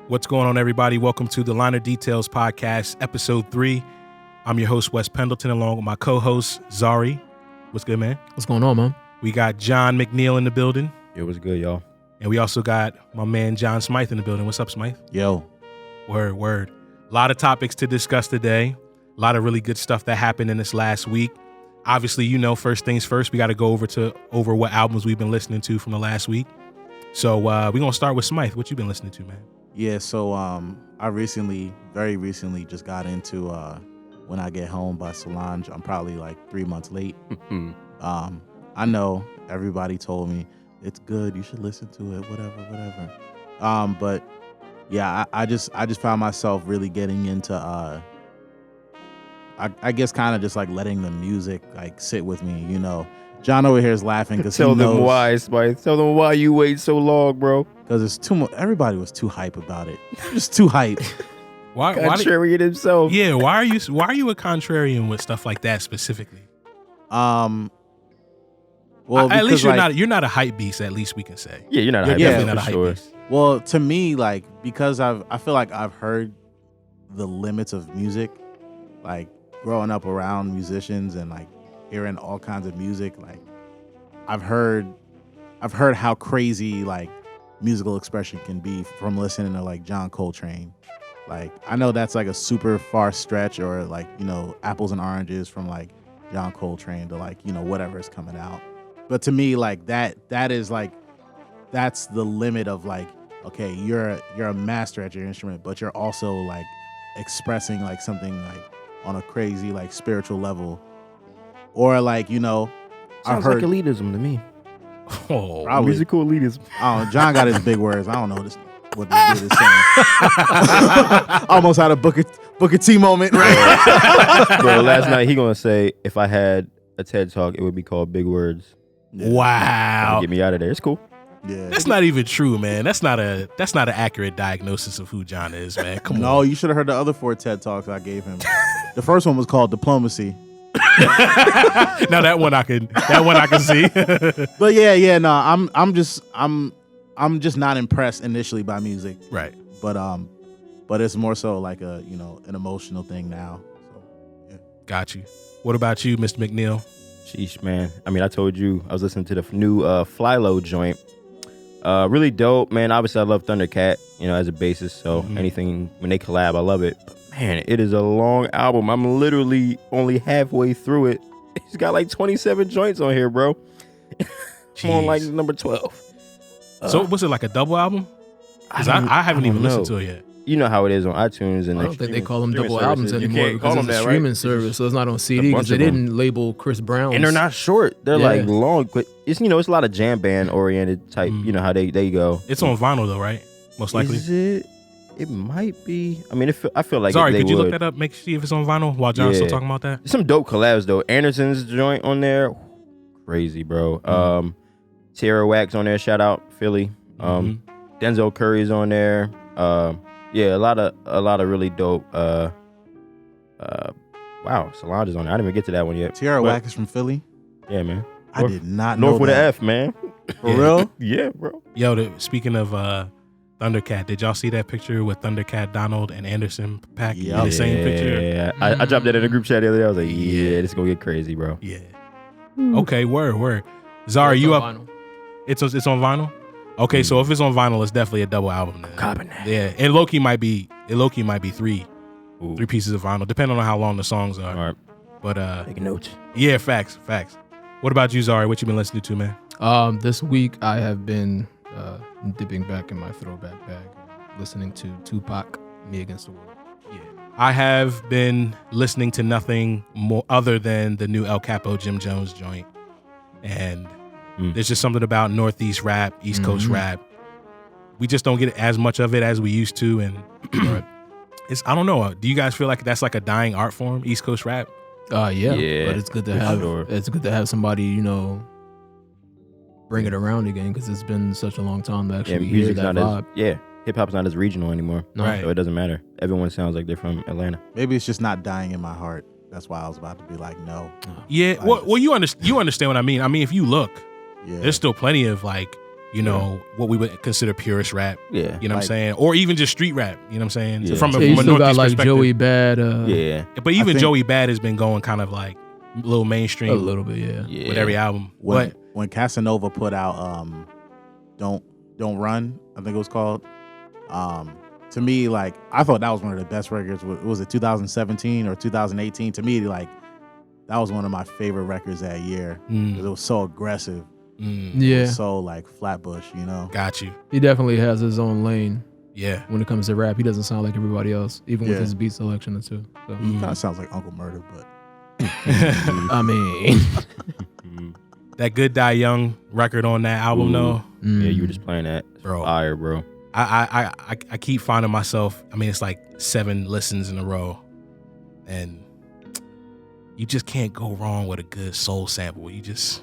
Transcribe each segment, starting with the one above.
What's going on, everybody? Welcome to the Liner Details Podcast, Episode 3. I'm your host, Wes Pendleton, along with my co-host, Zari. What's good, man? What's going on, man? We got John McNeil in the building. Yo, what's good, y'all? And we also got my man, John Smythe, in the building. What's up, Smythe? Yo. Word. A lot of topics to discuss today. A lot of really good stuff that happened in this last week. Obviously, you know, first things first, we got to go over what albums we've been listening to from the last week. So we're going to start with Smythe. What you been listening to, man? Yeah, so I very recently just got into When I Get Home by Solange. I'm probably like 3 months late. I know everybody told me it's good, you should listen to it, whatever. But yeah, I just found myself really getting into I guess kind of just like letting the music like sit with me, you know. John over here is laughing because he knows. Tell them why, Smythe. Tell them why you wait so long, bro. Because it's too much. Everybody was too hype about it. Just too hype. Why Contrarian himself. Yeah, why are you a contrarian with stuff like that specifically? Well, at least you're not a hype beast. At least we can say. Yeah, you're not a hype definitely beast. not a hype beast. Well, to me, like, because I feel like I've heard the limits of music, like growing up around musicians and like hearing all kinds of music. Like, I've heard how crazy like musical expression can be from listening to like John Coltrane. Like, I know that's like a super far stretch, or like, you know, apples and oranges from like John Coltrane to like, you know, whatever is coming out. But to me, like that is like, that's the limit of like, okay, you're a master at your instrument, but you're also like expressing like something like on a crazy like spiritual level, or like, you know, Sounds like elitism to me. Oh, probably. Musical elitism. John got his big words. I don't know what this dude is saying. Almost had a Booker T moment, right? Bro, last night he gonna say if I had a TED Talk, it would be called Big Words. Yeah. Wow. Get me out of there. It's cool. Yeah. That's not even true, man. That's not an accurate diagnosis of who John is, man. Come on. No, you should have heard the other 4 TED Talks I gave him. The first one was called Diplomacy. Now that one I can see. But yeah, no, I'm just not impressed initially by music. Right. But it's more so like a, you know, an emotional thing now. So yeah. Got you. What about you, Mr. McNeil? Sheesh, man. I mean, I told you I was listening to the new Flylo joint. Really dope, man. Obviously, I love Thundercat, you know, as a bassist. So anything when they collab, I love it. But man, it is a long album. I'm literally only halfway through it. He's got like 27 joints on here, bro. I'm on like number 12. So was it like a double album? Because I haven't even listened to it yet. You know how it is on iTunes and I don't think they call them double albums anymore because it's a streaming service, so it's not on CD because they didn't label Chris Brown's. And they're not short. They're like long, but it's, you know, it's a lot of jam band oriented type. You know how they go. It's on vinyl though, right? Most likely. Is it? It might be. I mean, I feel like. Sorry, could you look that up? See if it's on vinyl while John's still talking about that. Some dope collabs though. Anderson's joint on there, crazy, bro. Tierra Wax on there. Shout out Philly. Denzel Curry's on there. Yeah, a lot of really dope. Wow, Solange is on there. I didn't even get to that one yet. Tierra Wax is from Philly? Yeah, man. I did not know North with an that. F, man. For real? Yeah, bro. Yo, speaking of Thundercat, did y'all see that picture with Thundercat, Donald, and Anderson Paak in the same picture? Yeah, I dropped that in a group chat the other day. I was like, yeah, this is gonna get crazy, bro. Yeah. Okay, word. Zara, you up? Vinyl. It's on vinyl? Okay, so if it's on vinyl, it's definitely a double album. Then. Copping that. Yeah, and low-key might be three pieces of vinyl, depending on how long the songs are. All right. But take notes. Yeah, facts. What about you, Zari? What you been listening to, man? This week I have been dipping back in my throwback bag, listening to Tupac, Me Against the World. Yeah. I have been listening to nothing more other than the new El Capo Jim Jones joint. And there's just something about Northeast rap, East Coast rap. We just don't get as much of it as we used to. And I don't know. Do you guys feel like that's like a dying art form, East Coast rap? Yeah. But it's good to have somebody, you know, bring it around again, because it's been such a long time to actually hear that vibe. Hip hop's not as regional anymore. No. Right. So it doesn't matter. Everyone sounds like they're from Atlanta. Maybe it's just not dying in my heart. That's why I was about to be like, no. Yeah. Well, you understand what I mean. I mean, if you look, Yeah. there's still plenty of like you know, what we would consider purist rap. Yeah. You know what I'm saying? Or even just street rap. You know what I'm saying? Yeah. From a you still got Northeast like perspective. Joey Bad. Yeah. But even Joey Bad has been going kind of like a little mainstream. A little bit, yeah. With every album. When Casanova put out Don't Run, I think it was called. To me, like, I thought that was one of the best records. Was it 2017 or 2018? To me, like, that was one of my favorite records that year. Because it was so aggressive. Yeah. It was so like Flatbush, you know. Got you. He definitely has his own lane. Yeah. When it comes to rap, he doesn't sound like everybody else, even with his beat selection and too. So. He kind of sounds like Uncle Murder, but I mean, that Good Die Young record on that album, though. Yeah, you were just playing that. Bro. Fire, bro. I keep finding myself, I mean, it's like 7 listens in a row, and you just can't go wrong with a good soul sample. You just,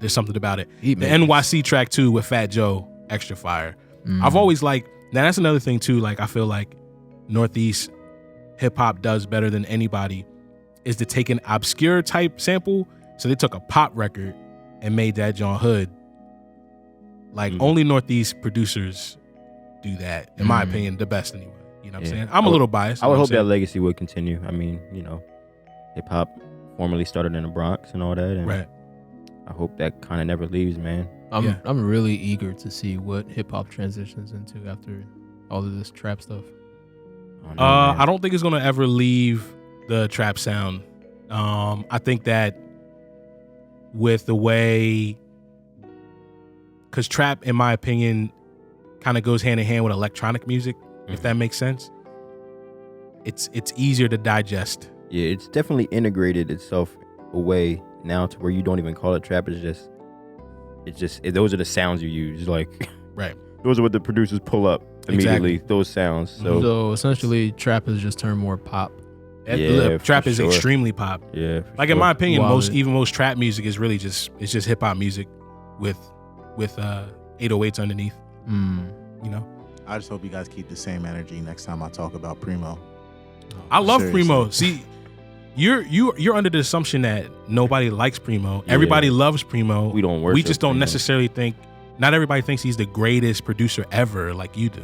there's something about it. The NYC track too with Fat Joe, extra fire. I've always liked, now that's another thing too, like I feel like Northeast hip hop does better than anybody, is to take an obscure type sample. So they took a pop record and made that John Hood. Like only Northeast producers do that, in my opinion, the best anyway. You know what I'm saying? I'm a little biased. I would hope that legacy would continue. I mean, you know, hip hop formerly started in the Bronx and all that. And right. I hope that kind of never leaves, man. I'm really eager to see what hip hop transitions into after all of this trap stuff. I don't think it's gonna ever leave the trap sound. I think that with the way, because trap, in my opinion, kind of goes hand in hand with electronic music, if that makes sense. It's easier to digest. Yeah, it's definitely integrated itself away now to where you don't even call it trap. It's just those are the sounds you use. Like, right. Those are what the producers pull up immediately. Exactly. Those sounds. So essentially, trap has just turned more pop. Yeah, trap is extremely pop. Yeah, like in my opinion, most trap music is really just hip hop music with 808s underneath. You know, I just hope you guys keep the same energy next time I talk about Primo. I love Primo. See, you're under the assumption that nobody likes Primo. Yeah. Everybody loves Primo. We don't worship. We just don't Primo. Necessarily think. Not everybody thinks he's the greatest producer ever, like you do.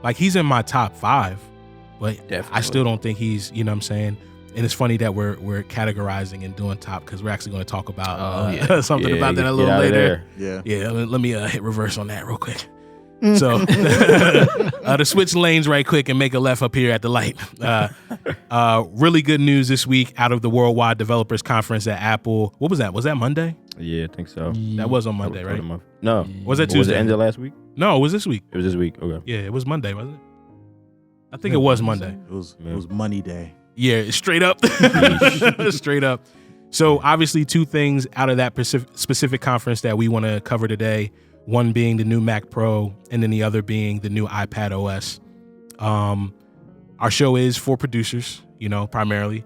Like, he's in my top 5, but definitely. I still don't think he's. You know what I'm saying? And it's funny that we're categorizing and doing top, because we're actually going to talk about something about that a little later. Yeah. Let me hit reverse on that real quick. So to switch lanes right quick and make a left up here at the light. Really good news this week out of the Worldwide Developers Conference at Apple. What was that? Was that Monday? Yeah, I think so. That was on Monday, right? No. Was that Tuesday? Was it end of last week? No, it was this week. It was this week. Okay. Yeah, it was Monday, wasn't it? I think it was Monday. It was Money Day. Yeah, straight up. Straight up. So obviously 2 things out of that specific conference that we want to cover today. One being the new Mac Pro, and then the other being the new iPadOS. Our show is for producers, primarily.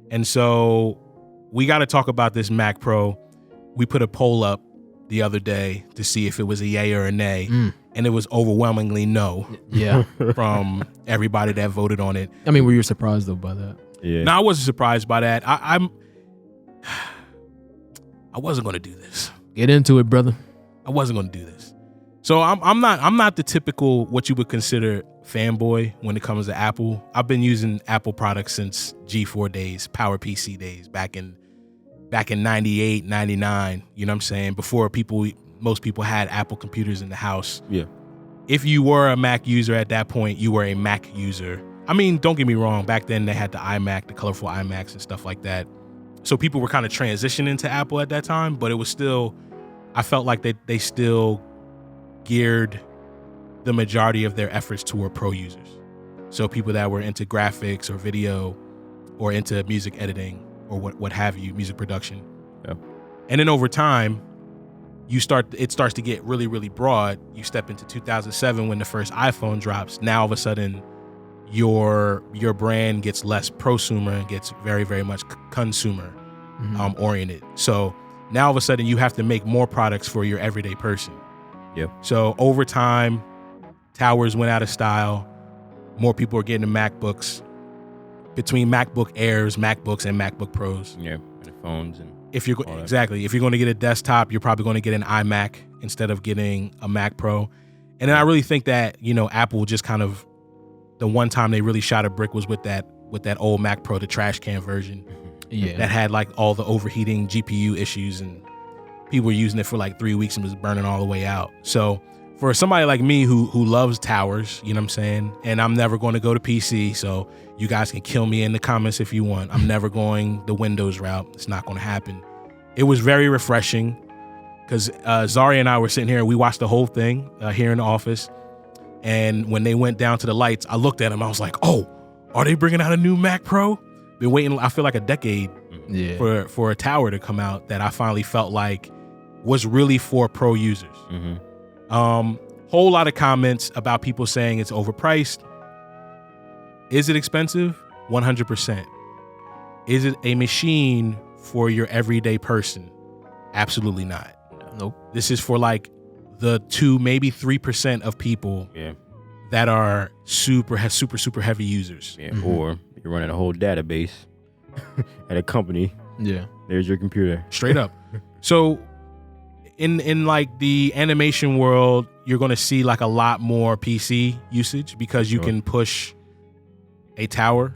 And so we got to talk about this Mac Pro. We put a poll up the other day to see if it was a yay or a nay. And it was overwhelmingly no. Yeah. From everybody that voted on it. I mean, were you surprised though by that? Yeah. No, I wasn't surprised by that. I wasn't going to do this. Get into it, brother. I wasn't going to do this. So I'm not the typical what you would consider fanboy when it comes to Apple. I've been using Apple products since G4 days, PowerPC days, back in 98, 99, you know what I'm saying? Before most people had Apple computers in the house. Yeah. If you were a Mac user at that point, you were a Mac user. I mean, don't get me wrong, back then they had the iMac, the colorful iMacs and stuff like that. So people were kind of transitioning to Apple at that time, but it was still, I felt like they still geared the majority of their efforts toward pro users. So people that were into graphics or video or into music editing or what have you, music production. Yeah. And then over time, it starts to get really, really broad. You step into 2007 when the first iPhone drops. Now all of a sudden, your brand gets less prosumer and gets very, very much consumer oriented. So now all of a sudden you have to make more products for your everyday person. Yep. So over time, towers went out of style. More people are getting the MacBooks. Between MacBook Airs, MacBooks, and MacBook Pros. Yeah, and the phones and if you're going to get a desktop, you're probably going to get an iMac instead of getting a Mac Pro. And then I really think that, Apple just kind of, the one time they really shot a brick was with that old Mac Pro, the trash can version. Yeah. That had like all the overheating GPU issues, and people were using it for like 3 weeks and was burning all the way out. So for somebody like me who loves towers, you know what I'm saying? And I'm never going to go to PC, so you guys can kill me in the comments if you want. I'm never going the Windows route. It's not going to happen. It was very refreshing because Zari and I were sitting here and we watched the whole thing here in the office. And when they went down to the lights, I looked at them. I was like, oh, are they bringing out a new Mac Pro? Been waiting, I feel like a decade for a tower to come out that I finally felt like was really for pro users. Whole lot of comments about people saying it's overpriced. Is it expensive? 100%. Is it a machine for your everyday person? Absolutely not. Nope. This is for like the 2, maybe 3% of people that are super heavy users. Yeah. Or you're running a whole database at a company. Yeah. There's your computer. Straight up. So in like the animation world, you're going to see like a lot more PC usage because you can push a tower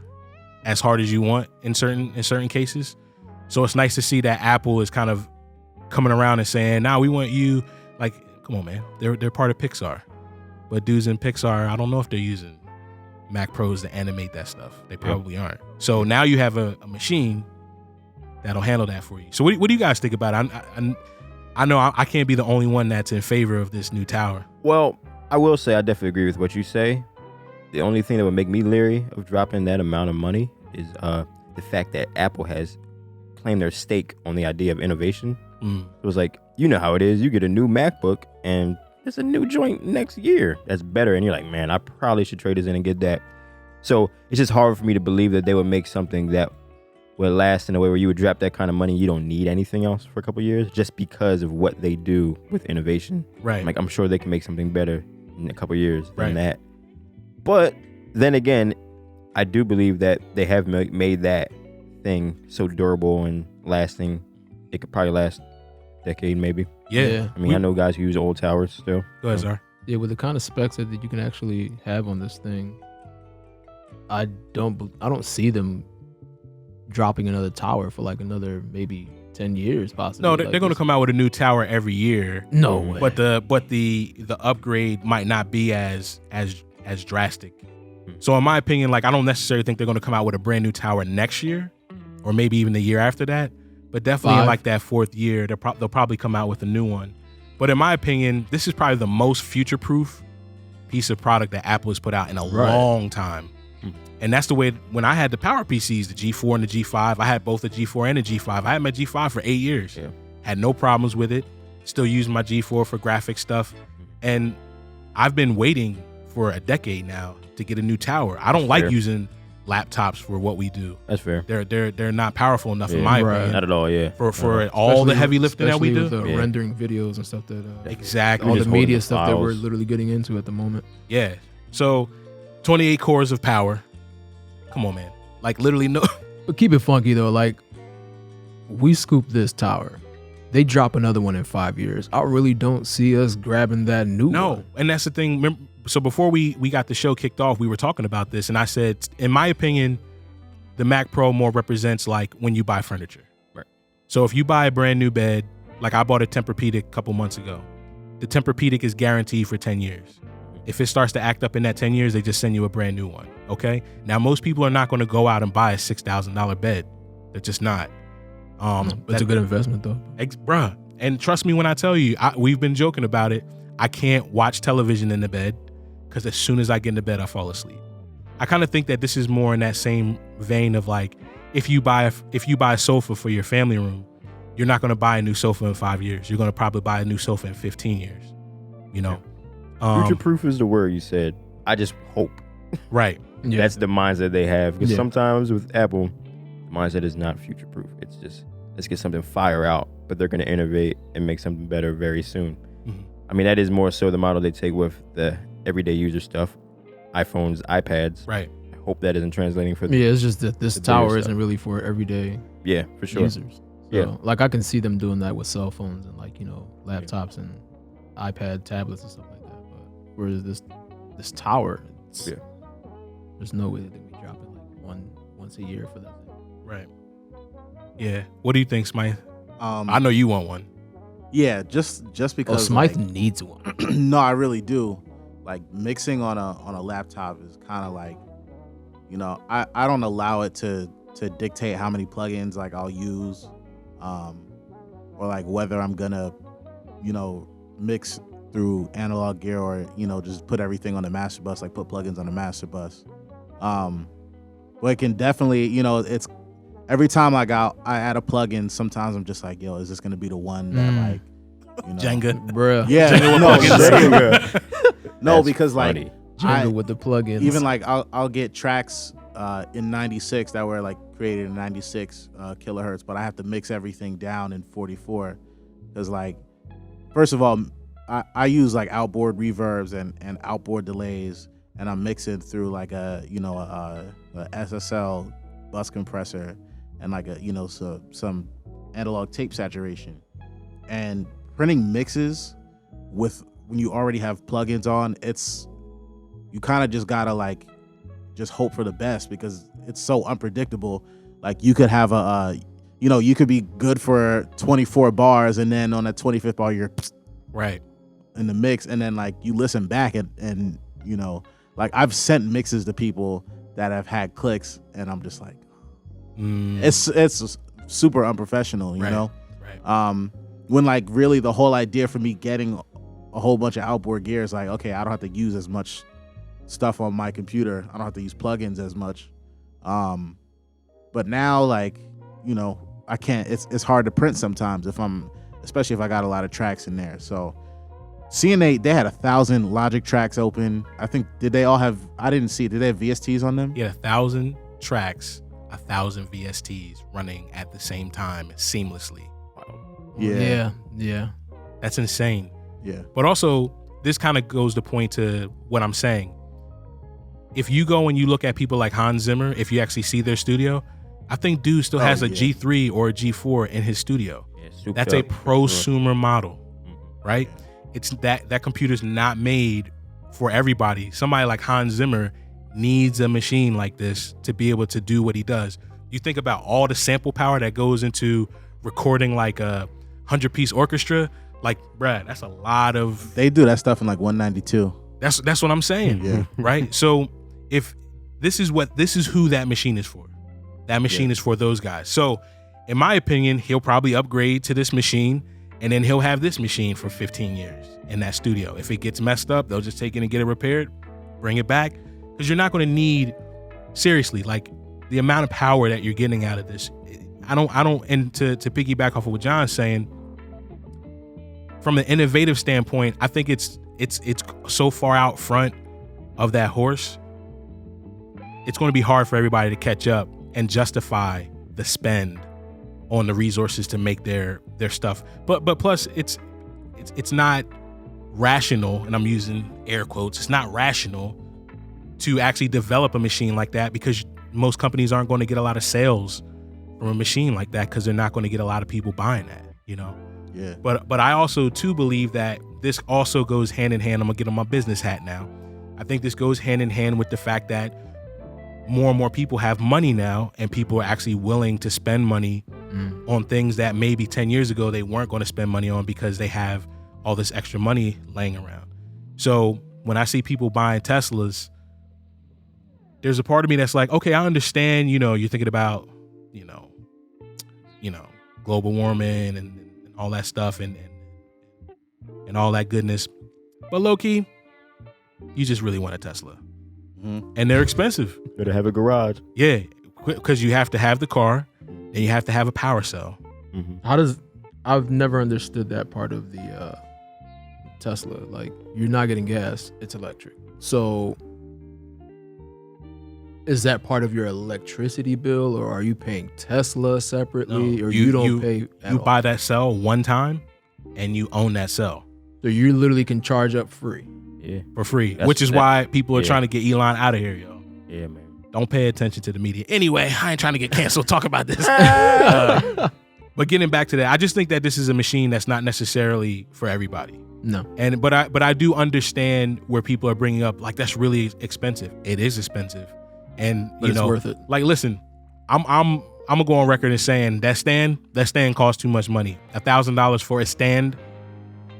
as hard as you want in certain cases. So it's nice to see that Apple is kind of coming around and saying, "Nah, we want you." Like, come on, man. They're part of Pixar, but dudes in Pixar, I don't know if they're using Mac Pros to animate that stuff. They probably aren't. So now you have a machine that'll handle that for you. So what do you guys think about it? I know I can't be the only one that's in favor of this new tower. Well, I will say I definitely agree with what you say. The only thing that would make me leery of dropping that amount of money is the fact that Apple has claimed their stake on the idea of innovation. It was like, you know how it is. You get a new MacBook and there's a new joint next year that's better. And you're like, man, I probably should trade this in and get that. So it's just hard for me to believe that they would make something that would last in a way where you would drop that kind of money. You don't need anything else for a couple of years just because of what they do with innovation. Right. Like, I'm sure they can make something better in a couple of years than that. But then again, I do believe that they have made that thing so durable and lasting. It could probably last a decade, maybe. Yeah. I mean, I know guys who use old towers still. Go ahead, Zar. Yeah, with the kind of specs that you can actually have on this thing, I don't see them dropping another tower for like another maybe 10 years possibly. No, they're going to come out with a new tower every year. No way. But the upgrade might not be as drastic. So in my opinion, like, I don't necessarily think they're going to come out with a brand new tower next year or maybe even the year after that. But definitely in like that 4th year, they'll probably come out with a new one. But in my opinion, this is probably the most future-proof piece of product that Apple has put out in a long time. And that's the way, when I had the power PCs, the G4 and the G5, I had both the G4 and the G5. I had my G5 for 8 years. Yeah. Had no problems with it. Still using my G4 for graphic stuff. And I've been waiting for a decade now to get a new tower. I don't like using laptops for what we do. That's fair. They're not powerful enough in my opinion. Not at all, For all the heavy lifting that we do. With the rendering videos and stuff that exactly. All the media stuff that we're literally getting into at the moment. Yeah. So 28 cores of power. Come on, man. Like, literally no. But keep it funky though. Like, we scooped this tower. They drop another one in 5 years. I really don't see us grabbing that new one. No, and that's the thing. Remember, so before we got the show kicked off, we were talking about this, and I said, in my opinion, the Mac Pro more represents like when you buy furniture. Right. So if you buy a brand new bed, like I bought a Tempur-Pedic a couple months ago, the Tempur-Pedic is guaranteed for 10 years. If it starts to act up in that 10 years, they just send you a brand new one. Okay. Now, most people are not going to go out and buy a $6,000 bed. They're just not. It's a good investment though. Bruh. And trust me when I tell you, we've been joking about it. I can't watch television in the bed because as soon as I get into bed, I fall asleep. I kind of think that this is more in that same vein of like, if you buy a sofa for your family room, you're not going to buy a new sofa in 5 years. You're going to probably buy a new sofa in 15 years. You know? Future-proof is the word you said. I just hope. Right. Yeah. That's the mindset they have. Because sometimes with Apple, the mindset is not future-proof. It's just, let's get something fire out. But they're going to innovate and make something better very soon. Mm-hmm. I mean, that is more so the model they take with the everyday user stuff. iPhones, iPads. Right. I hope that isn't translating for them. Yeah, it's just that this tower isn't really for everyday for sure. users. So, like, I can see them doing that with cell phones and, like, you know, laptops and iPad tablets and stuff like that. But whereas this tower, there's no way that they be dropping like once a year for that thing. Right. Yeah. What do you think, Smythe? I know you want one. Yeah, just because. Smythe needs one. No, I really do. Like mixing on a laptop is kind of like, I don't allow it to dictate how many plugins like I'll use, or like whether I'm gonna, mix through analog gear or just put everything on the master bus, like put plugins on the master bus. But it can definitely, it's every time I add a plugin, sometimes I'm just like, yo, is this gonna be the one that like, Jenga, bruh? Yeah, no, because funny. like Jenga with the plugins. even like I'll get tracks in 96 that were like created in 96 kilohertz, but I have to mix everything down in 44 because like, first of all, I use like outboard reverbs and outboard delays, and I'm mixing through like a SSL bus compressor and like some analog tape saturation, and printing mixes with when you already have plugins on, you kind of just gotta like just hope for the best because it's so unpredictable. Like you could have you could be good for 24 bars, and then on that 25th bar you're right in the mix, and then like you listen back and like I've sent mixes to people that have had clicks, and I'm just like, it's super unprofessional, you know. Right. When like really the whole idea for me getting a whole bunch of outboard gear is like, okay, I don't have to use as much stuff on my computer. I don't have to use plugins as much. But now like, I can't, it's hard to print sometimes especially if I got a lot of tracks in there. So CNA, they had 1,000 Logic tracks open. I think, did they all have, I didn't see, did they have VSTs on them? Yeah, 1,000 tracks, 1,000 VSTs running at the same time seamlessly. Wow. Yeah. That's insane. Yeah. But also, this kind of goes to point to what I'm saying. If you go and you look at people like Hans Zimmer, if you actually see their studio, I think dude still has a G3 or a G4 in his studio. Yeah, that's a prosumer model, right? Yeah. It's that computer's not made for everybody. Somebody like Hans Zimmer needs a machine like this to be able to do what he does. You think about all the sample power that goes into recording like a 100-piece orchestra. Like, bruh, that's a lot of. They do that stuff in like 192. That's what I'm saying. Yeah. Right. So if this is who that machine is for. That machine is for those guys. So in my opinion, he'll probably upgrade to this machine, and then he'll have this machine for 15 years in that studio. If it gets messed up, they'll just take it and get it repaired, bring it back. Because you're not going to need, seriously, like the amount of power that you're getting out of this. I don't, and to piggyback off of what John's saying, from an innovative standpoint, I think it's so far out front of that horse. It's going to be hard for everybody to catch up and justify the spend on the resources to make their stuff. But plus it's not rational, and I'm using air quotes, it's not rational to actually develop a machine like that, because most companies aren't going to get a lot of sales from a machine like that because they're not going to get a lot of people buying that, Yeah. But I also too believe that this also goes hand in hand. I'm gonna get on my business hat now. I think this goes hand in hand with the fact that more and more people have money now, and people are actually willing to spend money on things that maybe 10 years ago they weren't going to spend money on because they have all this extra money laying around. So when I see people buying Teslas, there's a part of me that's like, okay, I understand, you're thinking about, global warming and all that stuff and all that goodness. But low key, you just really want a Tesla. Mm-hmm. And they're expensive. Better have a garage. Yeah, because you have to have the car and you have to have a power cell. Mm-hmm. I've never understood that part of the Tesla. Like, you're not getting gas, it's electric. So is that part of your electricity bill, or are you paying Tesla separately? No, or you don't pay at you all? buy that cell one time and you own that cell. So you literally can charge up free. Yeah. For free. Which is why people are trying to get Elon out of here, yo. Yeah, man. Don't pay attention to the media. Anyway, I ain't trying to get canceled. Talk about this. But getting back to that, I just think that this is a machine that's not necessarily for everybody. No. But I do understand where people are bringing up like that's really expensive. It is expensive, and But it's worth it. Like, listen, I'm gonna go on record as saying that stand costs too much money. $1,000 for a stand.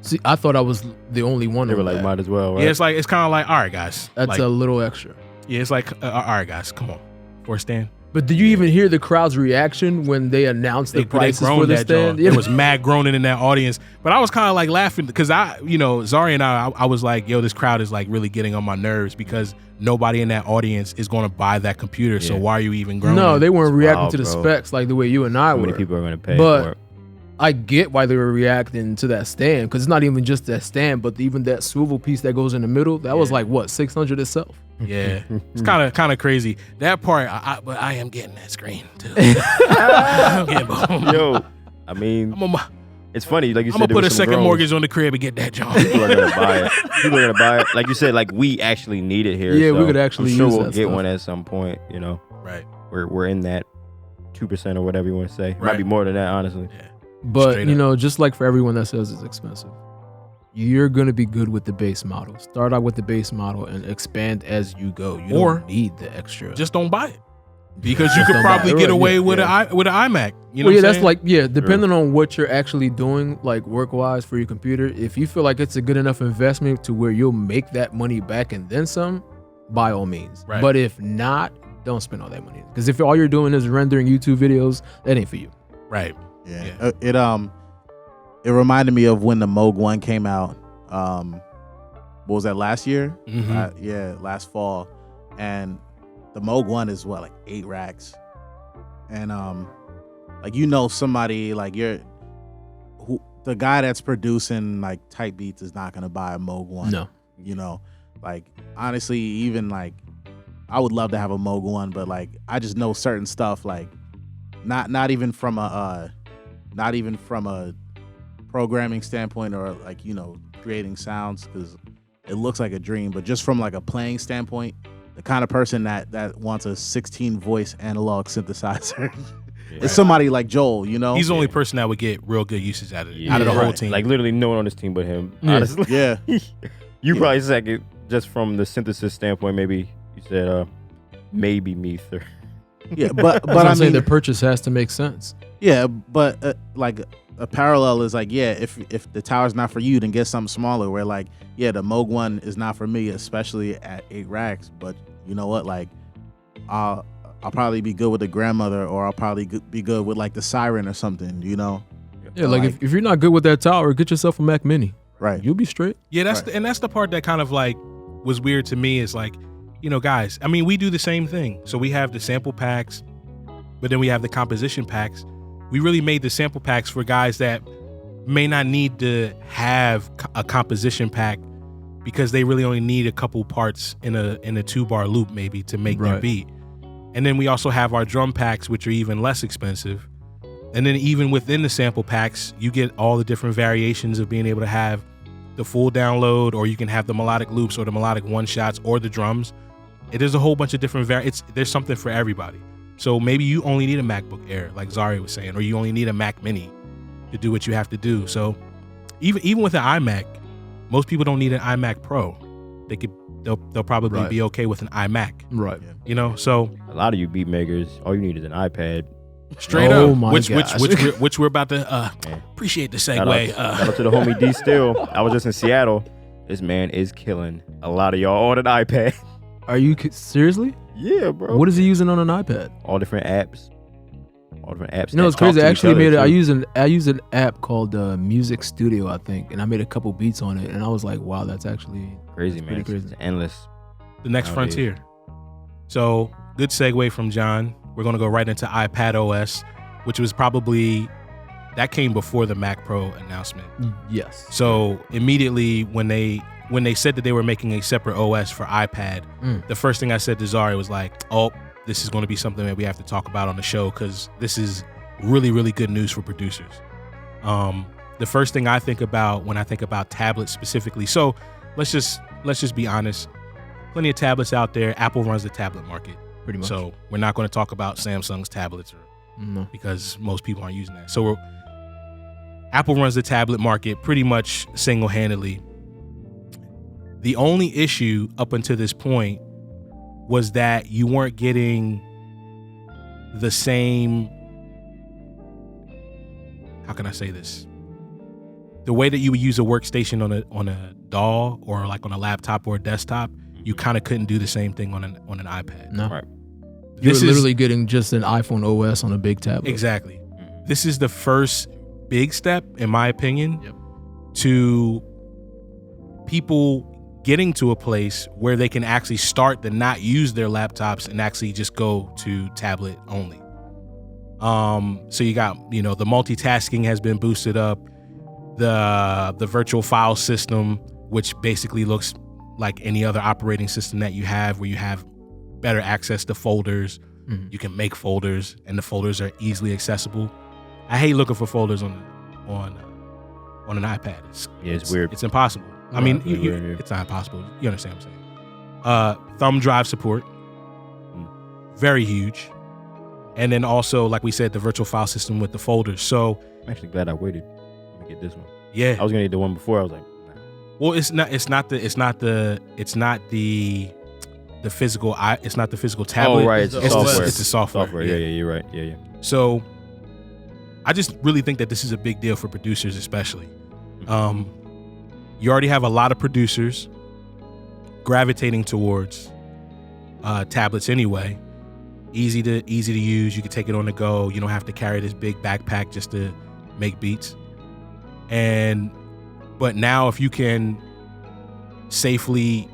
See, I thought I was the only one. They were on like, that. might as well, right? Yeah, it's kind of like, all right, guys, That's like, a little extra. yeah, it's like, all right, guys, come on, for a stand. But did you even hear the crowd's reaction when they announced the prices for the stand? There was mad groaning in that audience, but I was kind of like laughing because Zari and I was like, yo, this crowd is like really getting on my nerves because nobody in that audience is going to buy that computer. So why are you even groaning? No, they weren't reacting wild, to the bro. specs like the way you and I How were. many people are going to pay But for it? I get why they were reacting to that stand because it's not even just that stand, but even that swivel piece that goes in the middle. That was like what, $600 itself. Yeah, it's kind of crazy. That part, but I am getting that screen too. I'm getting both. Yo, I mean, it's funny. Like you I'm said, gonna put a there was some second groans. mortgage on the crib and get that job. People are gonna buy it. People are gonna buy it. Like you said, like we actually need it here. Yeah, we so could actually I'm sure use we'll that get stuff. one at some point. You know, Right. we're in that 2% or whatever you want to say. Might Right. be more than that, honestly. Yeah. But Straight you up. know, just like for everyone that says it's expensive, you're gonna be good with the base model. Start out with the base model and expand as you go. You Or don't need the extra. Just don't buy it because you Just could don't buy probably it. get Right, away yeah, with yeah. with an iMac. You know, Well, yeah, what I'm that's saying? like depending on what you're actually doing, like work-wise for your computer. If you feel like it's a good enough investment to where you'll make that money back and then some, by all means. Right. But if not, don't spend all that money. Because if all you're doing is rendering YouTube videos, that ain't for you. right. Yeah. It reminded me of when the Moog 1 came out. What was that, last year? Mhm. Last fall. And the Moog 1 is what, like 8 racks. And like, you know, somebody like the guy that's producing like type beats is not gonna buy a Moog 1. No. You know, like honestly, even like I would love to have a Moog 1, but like I just know certain stuff, like not even from a programming standpoint or like, you know, creating sounds, because it looks like a dream, but just from like a playing standpoint, the kind of person that wants a 16 voice analog synthesizer is somebody like Joel, you know. He's the only person that would get real good usage out of the Yeah, whole right. team. Like literally no one on this team but him. Yeah. Honestly, Yeah. you probably second just from the synthesis standpoint. Maybe you said maybe Meether. Yeah, but But I I'm saying mean, the purchase has to make sense. yeah, but like a parallel is like, yeah, if the tower's not for you, then get something smaller. Where like, yeah, the Moog 1 is not for me, especially at 8 racks. But you know what? Like, I'll probably be good with the grandmother, or I'll probably be good with like the Siren or something. You know? Yeah, like if you're not good with that tower, get yourself a Mac Mini. Right. You'll be straight. Yeah, that's Right. that's the part that kind of like was weird to me is like, you know, guys, I mean, we do the same thing. So we have the sample packs, but then we have the composition packs. We really made the sample packs for guys that may not need to have a composition pack because they really only need a couple parts in a 2-bar loop maybe to make their Right. beat. And then we also have our drum packs, which are even less expensive. And then even within the sample packs, you get all the different variations of being able to have the full download, or you can have the melodic loops or the melodic one-shots or the drums. There's a whole bunch of different there's something for everybody. So maybe you only need a MacBook Air, like Zari was saying, or you only need a Mac Mini to do what you have to do. So even with an iMac, most people don't need an iMac Pro. They'll probably Right. be okay with an iMac. Right. You know, so A lot of you beat makers, all you need is an iPad. straight Oh up, my which gosh. we're about to Yeah. appreciate the Shout segue. out, shout out to the homie D Still. I was just in Seattle. This man is killing a lot of y'all on an iPad. Are you seriously? Yeah, bro. What is he using on an iPad? All different apps. All different apps. You know, that it's talk crazy. to I each actually other, made it. too. I use an app called Music Studio, I think, and I made a couple beats on it, and I was like, wow, that's actually Crazy, that's man. pretty It's crazy. endless. The next nowadays. frontier. So good segue from John. We're gonna go right into iPadOS, which was probably that came before the Mac Pro announcement. Yes. So immediately when they said that they were making a separate OS for iPad, the first thing I said to Zari was like, oh, this is going to be something that we have to talk about on the show because this is really, really good news for producers. The first thing I think about when I think about tablets specifically, so let's just be honest. Plenty of tablets out there. Apple runs the tablet market. Pretty much. So we're not going to talk about Samsung's tablets or No. because most people aren't using that. So Apple runs the tablet market pretty much single-handedly. The only issue up until this point was that you weren't getting the same, how can I say this? The way that you would use a workstation on a DAW or like on a laptop or a desktop, you kind of couldn't do the same thing on an iPad. No. Right. You're literally getting just an iPhone OS on a big tablet. Exactly. This is the first big step, in my opinion, Yep. to people getting to a place where they can actually start to not use their laptops and actually just go to tablet only. So you got, the multitasking has been boosted up. The virtual file system, which basically looks like any other operating system that you have, where you have better access to folders. Mhm. You can make folders, and the folders are easily accessible. I hate looking for folders on an iPad. It's weird. It's impossible. I mean, Weird. it's not impossible. You understand what I'm saying? Thumb drive support, very huge. And then also, like we said, the virtual file system with the folders. So I'm actually glad I waited to get this one. yeah, I was gonna get the one before. I was like, nah. well, it's not the physical. It's not the physical tablet. Oh, right. It's It's software. It's the software. Yeah, you're right. Yeah. So I just really think that this is a big deal for producers, especially. You already have a lot of producers gravitating towards tablets anyway. Easy to use. You can take it on the go. You don't have to carry this big backpack just to make beats. But now if you can safely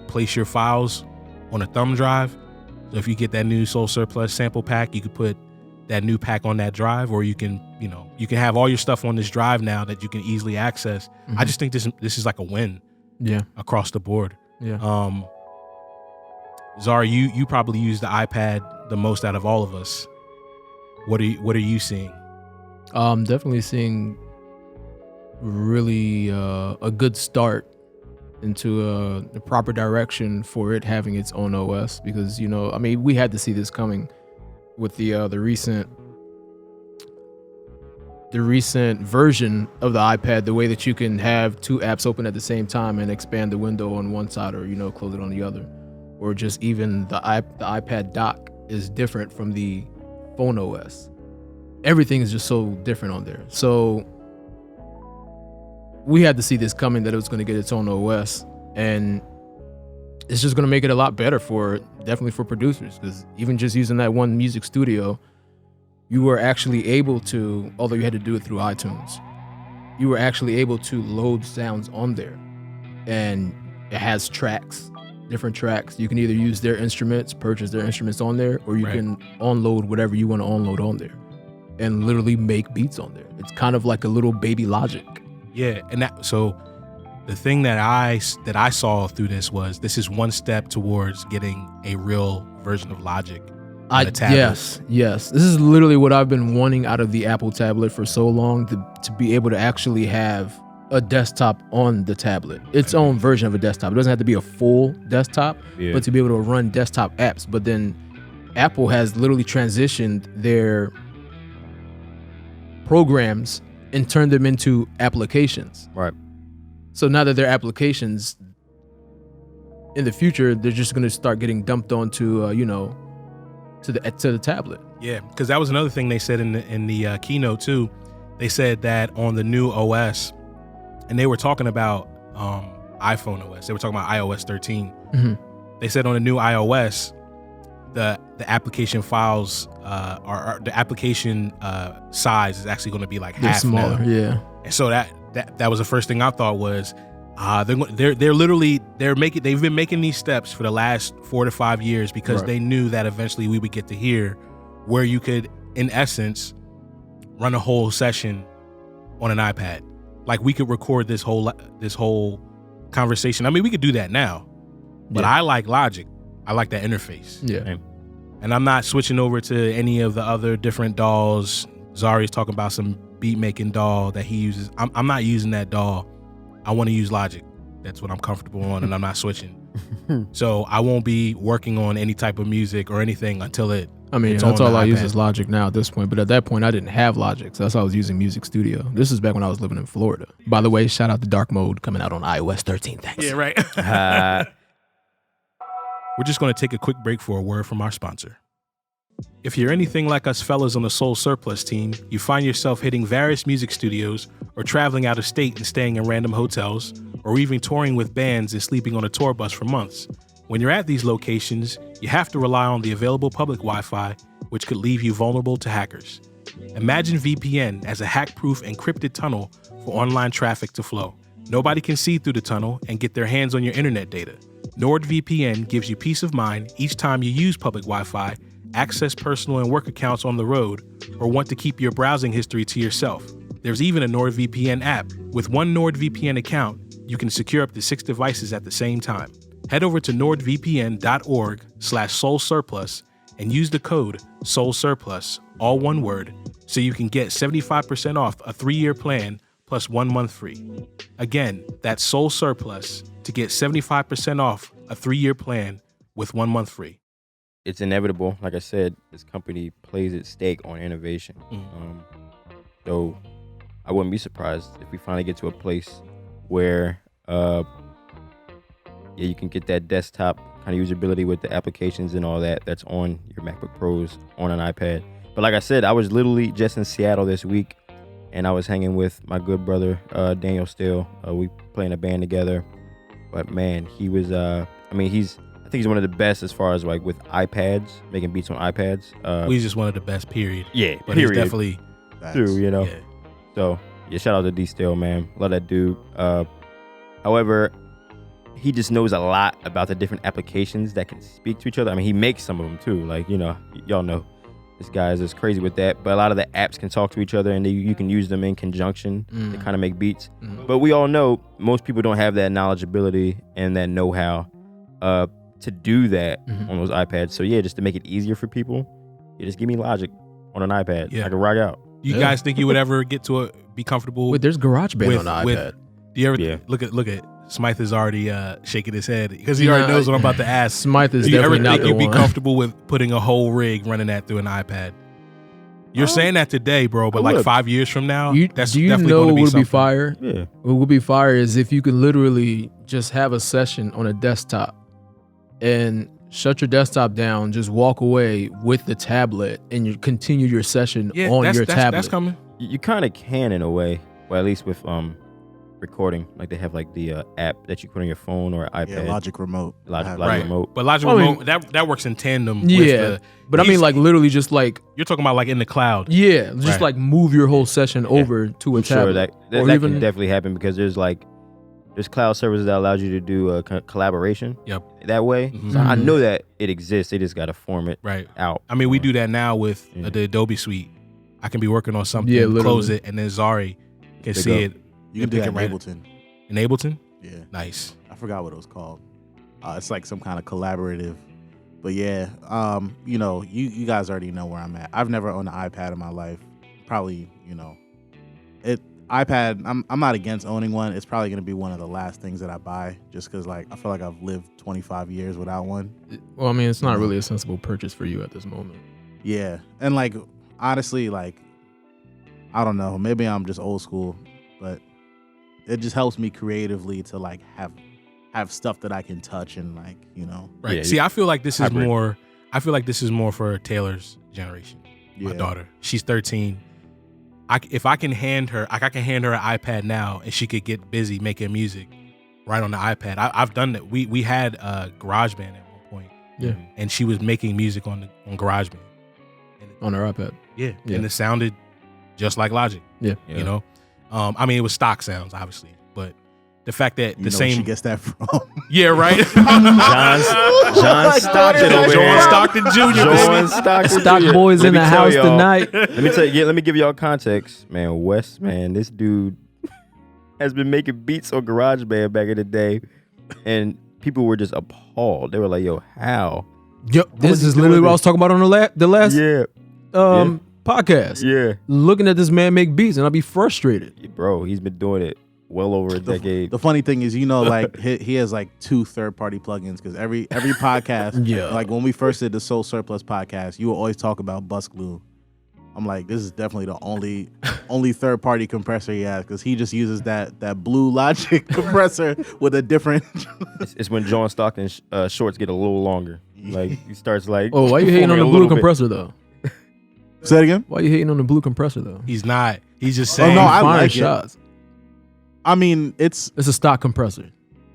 place your files on a thumb drive, so if you get that new Soul Surplus sample pack, you could put that new pack on that drive, or you can have all your stuff on this drive now that you can easily access. I just think this is like a win. Yeah. Across the board. Yeah. Zara, you probably use the iPad the most out of all of us. What are you seeing? Definitely seeing really a good start into the proper direction for it having its own OS, because we had to see this coming with the recent version of the iPad, the way that you can have two apps open at the same time and expand the window on one side, or close it on the other, or just even the iPad dock is different from the phone OS. Everything is just so different on there. So we had to see this coming, that it was going to get its own OS, and it's just going to make it a lot better definitely for producers, because even just using that one music studio, you were actually able to, although you had to do it through iTunes, you were actually able to load sounds on there, and it has different tracks. You can either use their instruments, purchase their instruments on there, or you can unload whatever you want to unload on there and literally make beats on there. It's kind of like a little baby Logic. Yeah, and so the thing that I saw through this is one step towards getting a real version of Logic on a tablet. Yes. This is literally what I've been wanting out of the Apple tablet for so long, to be able to actually have a desktop on the tablet, its own version of a desktop. It doesn't have to be a full desktop, but to be able to run desktop apps. But then Apple has literally transitioned their programs and turned them into applications. Right. So now that they're applications, in the future, they're just going to start getting dumped onto, to the tablet. Yeah, because that was another thing they said in the keynote too. They said that on the new OS, and they were talking about iPhone OS. They were talking about iOS 13. Mm-hmm. They said on the new iOS, the application files or the application size is actually going to be like half smaller. now. Yeah. And so that was the first thing I thought was they've been making these steps for the last 4 to 5 years because they knew that eventually we would get to here where you could, in essence, run a whole session on an iPad. Like we could record this whole conversation. I mean, we could do that now, but I like Logic. I like that interface. Yeah. And I'm not switching over to any of the other different DAWs. Zari's talking about some beat making DAW that he uses. I'm not using that DAW. I want to use Logic. That's what I'm comfortable on, and I'm not switching. So I won't be working on any type of music or anything until it's that's on all the I use iPad. is Logic now at this point. But at that point, I didn't have Logic, so that's why I was using Music Studio. This is back when I was living in Florida. By the way, shout out to Dark Mode coming out on iOS 13. Thanks. Yeah, right. We're just going to take a quick break for a word from our sponsor. If you're anything like us fellas on the Soul Surplus team, you find yourself hitting various music studios or traveling out of state and staying in random hotels, or even touring with bands and sleeping on a tour bus for months. When you're at these locations, you have to rely on the available public Wi-Fi, which could leave you vulnerable to hackers. Imagine VPN as a hack-proof encrypted tunnel for online traffic to flow. Nobody can see through the tunnel and get their hands on your internet data. NordVPN gives you peace of mind each time you use public Wi-Fi, access personal and work accounts on the road, or want to keep your browsing history to yourself. There's even a NordVPN app. With one NordVPN account, you can secure up to 6 devices at the same time. Head over to nordvpn.org/soulsurplus and use the code SOULSURPLUS, all one word, so you can get 75% off a 3-year plan plus 1 month free. Again, that's Soul Surplus to get 75% off a 3-year plan with 1 month free. It's inevitable. Like I said, this company plays its stake on innovation. So I wouldn't be surprised if we finally get to a place where you can get that desktop kind of usability with the applications and all that that's on your MacBook Pros on an iPad. But like I said, I was literally just in Seattle this week, and I was hanging with my good brother, Daniel Steele. We play in a band together. But man, he was, I think he's one of the best as far as like with iPads, making beats on iPads. He's just one of the best, period. Yeah, but period. He's definitely true, you know. Yeah. So yeah, shout out to D Steele, man. Love that dude. However, he just knows a lot about the different applications that can speak to each other. I mean, he makes some of them too. Like, you know, y'all know this guy is just crazy with that. But a lot of the apps can talk to each other, and you can use them in conjunction to kind of make beats. But we all know most people don't have that knowledgeability and that know-how to do that on those iPads. So yeah, just to make it easier for people, you just give me Logic on an iPad. I can rock out. Do you guys think you would ever get to be comfortable? Wait, there's GarageBand on the iPad. Do you ever look at Smythe is already shaking his head because he already knows what I'm about to ask. Smythe is do you ever definitely think not you'd the be one. comfortable with putting a whole rig running that through an iPad? You're saying that today, bro, but like 5 years from now, that's do you definitely know going to be what would something. be fire? Yeah. What would be fire is if you could literally just have a session on a desktop and shut your desktop down, just walk away with the tablet, and you continue your session on your tablet. That's coming. You kind of can in a way, well, at least with recording. Like they have like the app that you put on your phone or iPad. Yeah, Logic Remote. Logic Right. Remote. But Logic I mean, Remote, that works in tandem with Yeah, the... but I mean, like literally just like You're talking about like in the cloud. just Right. like move your whole session over to a I'm sure tablet. that Or can even- definitely happen because there's cloud services that allows you to do collaboration that way. So I know that it exists. They just got to form it out. I mean, we do that now with the Adobe Suite. I can be working on something, literally. close it, and then Zari can see it. You can do that in Ableton. In Ableton? Yeah. Nice. I forgot what it was called. It's like some kind of collaborative. But yeah, you know, you guys already know where I'm at. I've never owned an iPad in my life. Probably, you know, iPad, I'm not against owning one. It's probably going to be one of the last things that I buy just because, like, I feel like I've lived 25 years without one. Well, I mean, it's not really a sensible purchase for you at this moment. Yeah. And, like, honestly, like, I don't know. Maybe I'm just old school, but it just helps me creatively to, like, have stuff that I can touch and, like, you know. Right. Yeah, See, I feel like this is hybrid. more. I feel like this is more for Taylor's generation. My daughter. She's 13. If I can hand her, I can hand her an iPad now, and she could get busy making music right on the iPad. I've done that. We had GarageBand at one point. Yeah. And she was making music on GarageBand. On her iPad. Yeah. And it sounded just like Logic. Yeah. You know, I mean, it was stock sounds, obviously, but the fact that You the know same. where she gets that from. Yeah, right. John Stockton over John here. Stockton Jr. John Stockton Stock Jr. boys Let in me the tell house y'all. tonight. Let me give y'all context, man. Wes, man, this dude has been making beats on GarageBand back in the day, and people were just appalled. They were like, "Yo, how?" Yep. This is literally what I was talking about on the last podcast. Yeah, Looking at this man make beats, and I'll be frustrated. bro, he's been doing it well over a decade. The funny thing is, like he has like 2 third-party plugins because every podcast, like when we first did the Soul Surplus podcast, you will always talk about Bus Glue. I'm like, this is definitely the only third-party compressor he has because he just uses that Blue Logic compressor with a different. It's when John Stockton shorts get a little longer. Like he starts like. Oh, why you hating on the blue compressor though? Say it again. Why you hating on the blue compressor though? He's not. He's just saying. Oh no, I like shots. I mean, it's a stock compressor.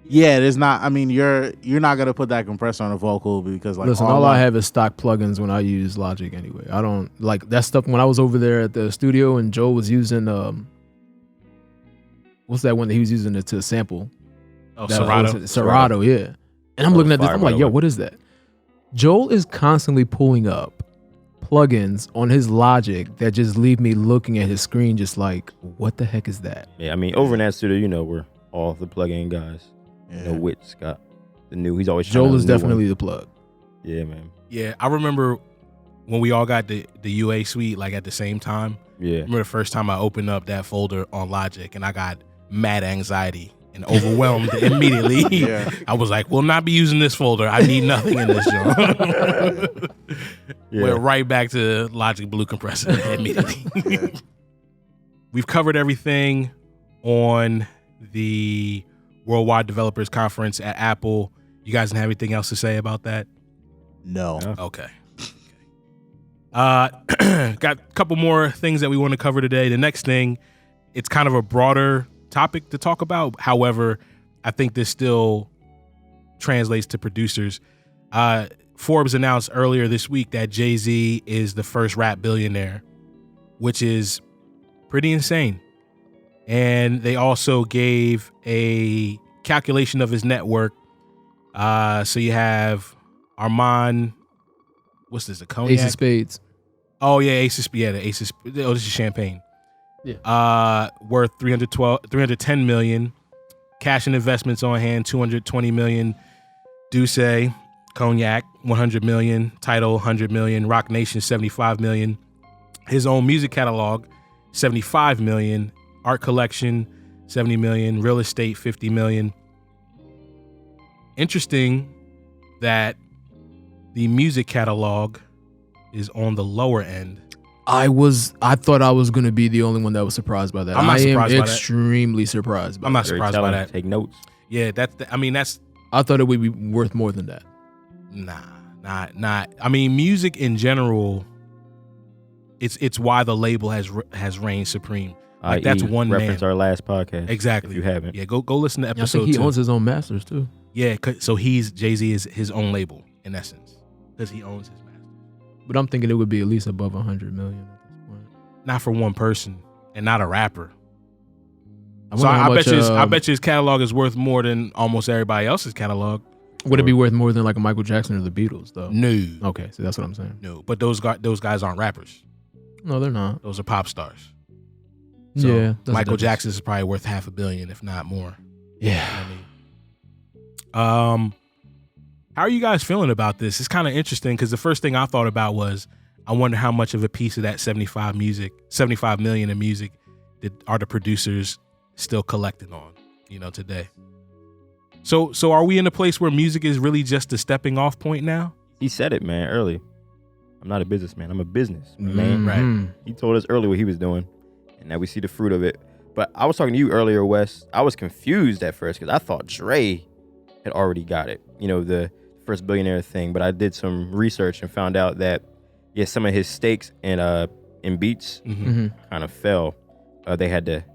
Yeah, it is not. I mean, you're not gonna put that compressor on a vocal because like. Listen, all I have is stock plugins when I use Logic anyway. I don't like that stuff. When I was over there at the studio and Joe was using what's that one that he was using it to sample? Oh, Serato, yeah. And I'm looking at this. I'm like, yo, what is that? Joel is constantly pulling up plugins on his Logic that just leave me looking at his screen just like, what the heck is that? Yeah, I mean, over in that studio, we're all the plug-in guys. Yeah. Witt's got the new. He's always Joel is definitely the plug. Yeah, man. Yeah, I remember when we all got the UA suite like at the same time. Yeah. I remember the first time I opened up that folder on Logic and I got mad anxiety and overwhelmed immediately. Yeah. I was like, we'll not be using this folder. I need nothing in this joint. Went right back to Logic Blue Compressor immediately. Yeah. We've covered everything on the Worldwide Developers Conference at Apple. You guys have anything else to say about that? No. Okay. Got a couple more things that we want to cover today. The next thing, it's kind of a broader topic to talk about. However, I think this still translates to producers. Forbes announced earlier this week that Jay-Z is the first rap billionaire, which is pretty insane. And they also gave a calculation of his net worth. So you have Armand, what's this, a cognac? Ace of Spades. Oh yeah, the Ace of, this is champagne. Yeah. Worth 310 million. Cash and investments on hand, 220 million. Douce, cognac, 100 million. Tidal, 100 million. Rock Nation, 75 million. His own music catalog, 75 million. Art collection, 70 million. Real estate, 50 million. Interesting that the music catalog is on the lower end. I thought I was going to be the only one that was surprised by that. I'm not surprised by that. Extremely surprised by that. I'm not surprised by that. Take notes. Yeah, that's. I thought it would be worth more than that. Nah, not. I mean, music in general. It's why the label has reigned supreme. Like that's one reference man. Our last podcast. Exactly. If you haven't. Yeah, go listen to episode 2. I think he owns his own masters too. Yeah, so Jay-Z is his own label in essence because he owns his masters. But I'm thinking it would be at least above 100 million at this point. Not for one person and not a rapper. I bet you his catalog is worth more than almost everybody else's catalog. Would it be worth more than like a Michael Jackson or the Beatles though? No. Okay, so that's what I'm saying. No, but those guys aren't rappers. No, they're not. Those are pop stars. So yeah. Michael Jackson is probably worth $500 million, if not more. Yeah. You know what I mean? How are you guys feeling about this? It's kind of interesting because the first thing I thought about was I wonder how much of a piece of that 75 million in music are the producers still collecting on, today. So are we in a place where music is really just a stepping off point now? He said it, man, early. I'm not a businessman. I'm a business man. Right. He told us earlier what he was doing, and now we see the fruit of it. But I was talking to you earlier, Wes. I was confused at first because I thought Dre had already got it, the first billionaire thing. But I did some research and found out that, some of his stakes in Beats kind of fell. They had to,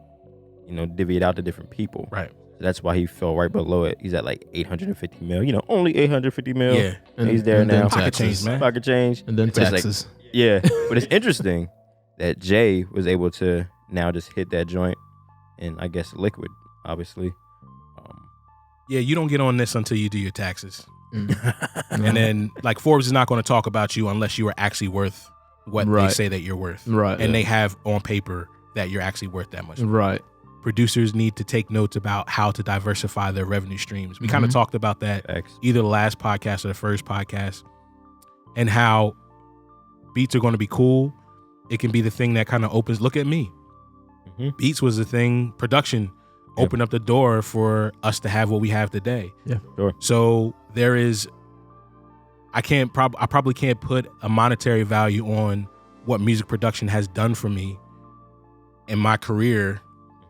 divvy it out to different people. Right. So that's why he fell right below it. He's at like 850 mil, only 850 mil. Yeah. And he's there now. Pocket change, man. Pocket change. And then taxes. But it's interesting that Jay was able to now just hit that joint and I guess liquid, obviously. Yeah, you don't get on this until you do your taxes. And then like Forbes is not going to talk about you unless you are actually worth what they say that you're worth. Right. And they have on paper that you're actually worth that much. Right. Producers need to take notes about how to diversify their revenue streams. We kind of talked about that either the last podcast or the first podcast, and how beats are going to be cool. It can be the thing that kind of opens. Look at me. Beats was the thing. Production opened up the door for us to have what we have today. Yeah, sure. So there is, I probably can't put a monetary value on what music production has done for me in my career.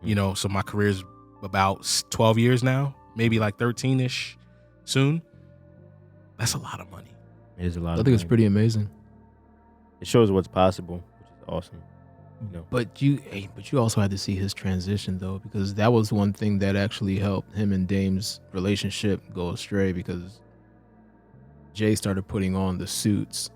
You know, so my career is about 12 years now, maybe like 13-ish soon. That's a lot of money. It is a lot. I think it's pretty amazing. It shows what's possible, which is awesome. You know. But you also had to see his transition though, because that was one thing that actually helped him and Dame's relationship go astray, because Jay started putting on the suits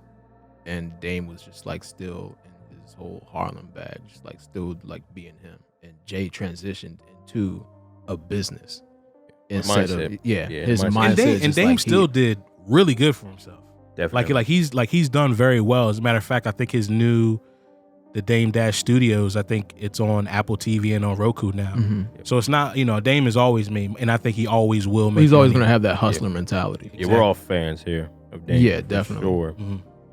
and Dame was just like still in his whole Harlem bag, just like still like being him. And Jay transitioned into a business instead of his mindset. And Dame still did really good for himself. Definitely. Like he's done very well. As a matter of fact, I think the Dame Dash Studios, I think it's on Apple TV and on Roku now. So it's not, Dame has always made, and I think he always will make. He's always going to have that hustler mentality. Yeah, we're all fans here of Dame. Yeah, definitely. Sure.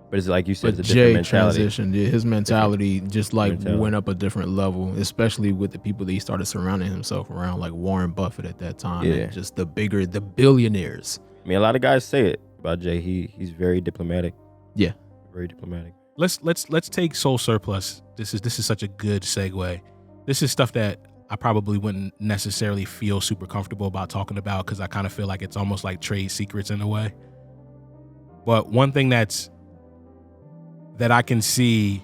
But it's like you said, but it's a different mentality. Transitioned. Yeah, his mentality just like went up a different level, especially with the people that he started surrounding himself around, like Warren Buffett at that time, and just the billionaires. I mean, a lot of guys say it about Jay. He's very diplomatic. Yeah, very diplomatic. Let's take Soul Surplus. This is such a good segue. This is stuff that I probably wouldn't necessarily feel super comfortable about talking about, because I kind of feel like it's almost like trade secrets in a way. But one thing that I can see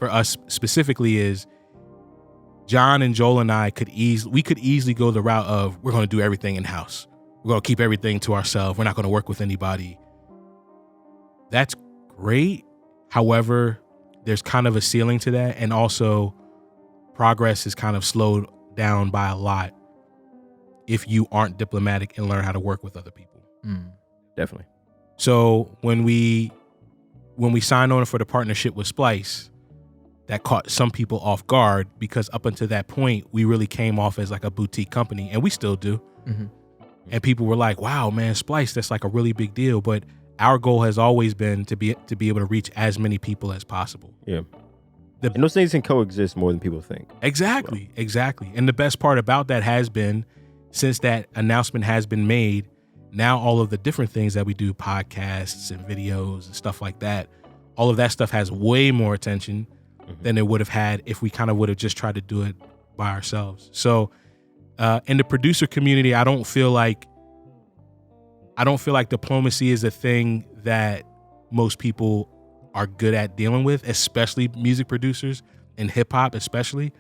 for us specifically is John and Joel and I could easily go the route of, we're going to do everything in house. We're going to keep everything to ourselves. We're not going to work with anybody. That's great. However, there's kind of a ceiling to that. And also progress is kind of slowed down by a lot if you aren't diplomatic and learn how to work with other people. Definitely. So when we signed on for the partnership with Splice, that caught some people off guard, because up until that point, we really came off as like a boutique company, and we still do. And people were like, wow, man, Splice, that's like a really big deal. But our goal has always been to be able to reach as many people as possible. Yeah. And those things can coexist more than people think. Exactly. And the best part about that has been, since that announcement has been made, now all of the different things that we do, podcasts and videos and stuff like that, all of that stuff has way more attention than it would have had if we kind of would have just tried to do it by ourselves. So in the producer community, I don't feel like diplomacy is a thing that most people are good at dealing with, especially music producers and hip hop, especially.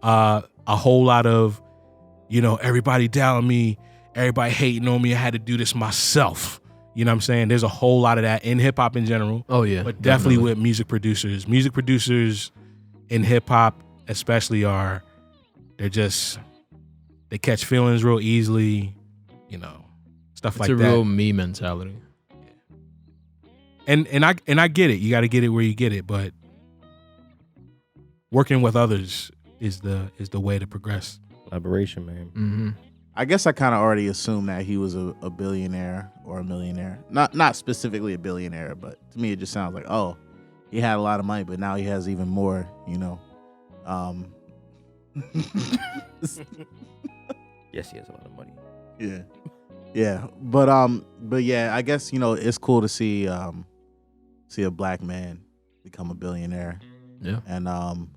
A whole lot of, everybody doubting me, everybody hating on me. I had to do this myself. You know what I'm saying? There's a whole lot of that in hip hop in general. Oh yeah. But definitely with music producers. Music producers in hip hop especially they catch feelings real easily, stuff like that. It's a real me mentality. And I get it. You got to get it where you get it, but working with others is the way to progress. Collaboration, man. I guess I kind of already assumed that he was a billionaire or a millionaire. Not specifically a billionaire, but to me it just sounds like, oh, he had a lot of money, but now he has even more, Yes, he has a lot of money. Yeah. But yeah, I guess, it's cool to see a black man become a billionaire. Yeah. And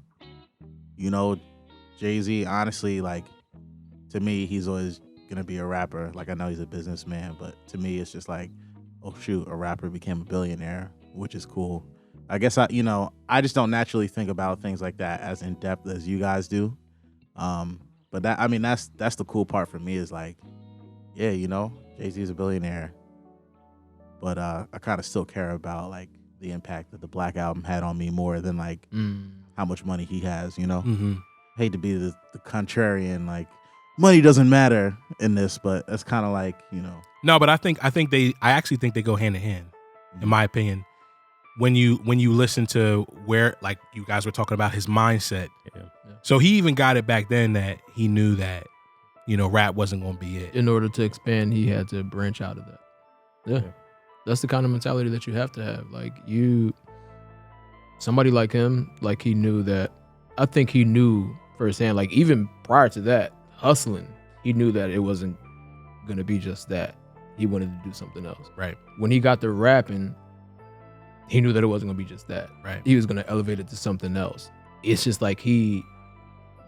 Jay-Z, honestly, like, to me, he's always gonna be a rapper. Like, I know he's a businessman, but to me, it's just like, oh shoot, a rapper became a billionaire, which is cool. I guess I just don't naturally think about things like that as in depth as you guys do. But that's the cool part for me is like, yeah, Jay-Z's a billionaire, but I kind of still care about like the impact that the Black Album had on me more than like how much money he has. Hate to be the contrarian, like, money doesn't matter in this, but it's kind of like, No, but I actually think they go hand in hand, in my opinion. When you listen to where, like you guys were talking about his mindset. Yeah. So he even got it back then that he knew that, rap wasn't going to be it. In order to expand, he had to branch out of that. Yeah. That's the kind of mentality that you have to have. Like, somebody like him, like, he knew that, I think he knew firsthand. Like even prior to that, hustling, he knew that it wasn't gonna be just that. He wanted to do something else. Right. When he got to rapping, he knew that it wasn't gonna be just that. Right. He was gonna elevate it to something else. It's just like he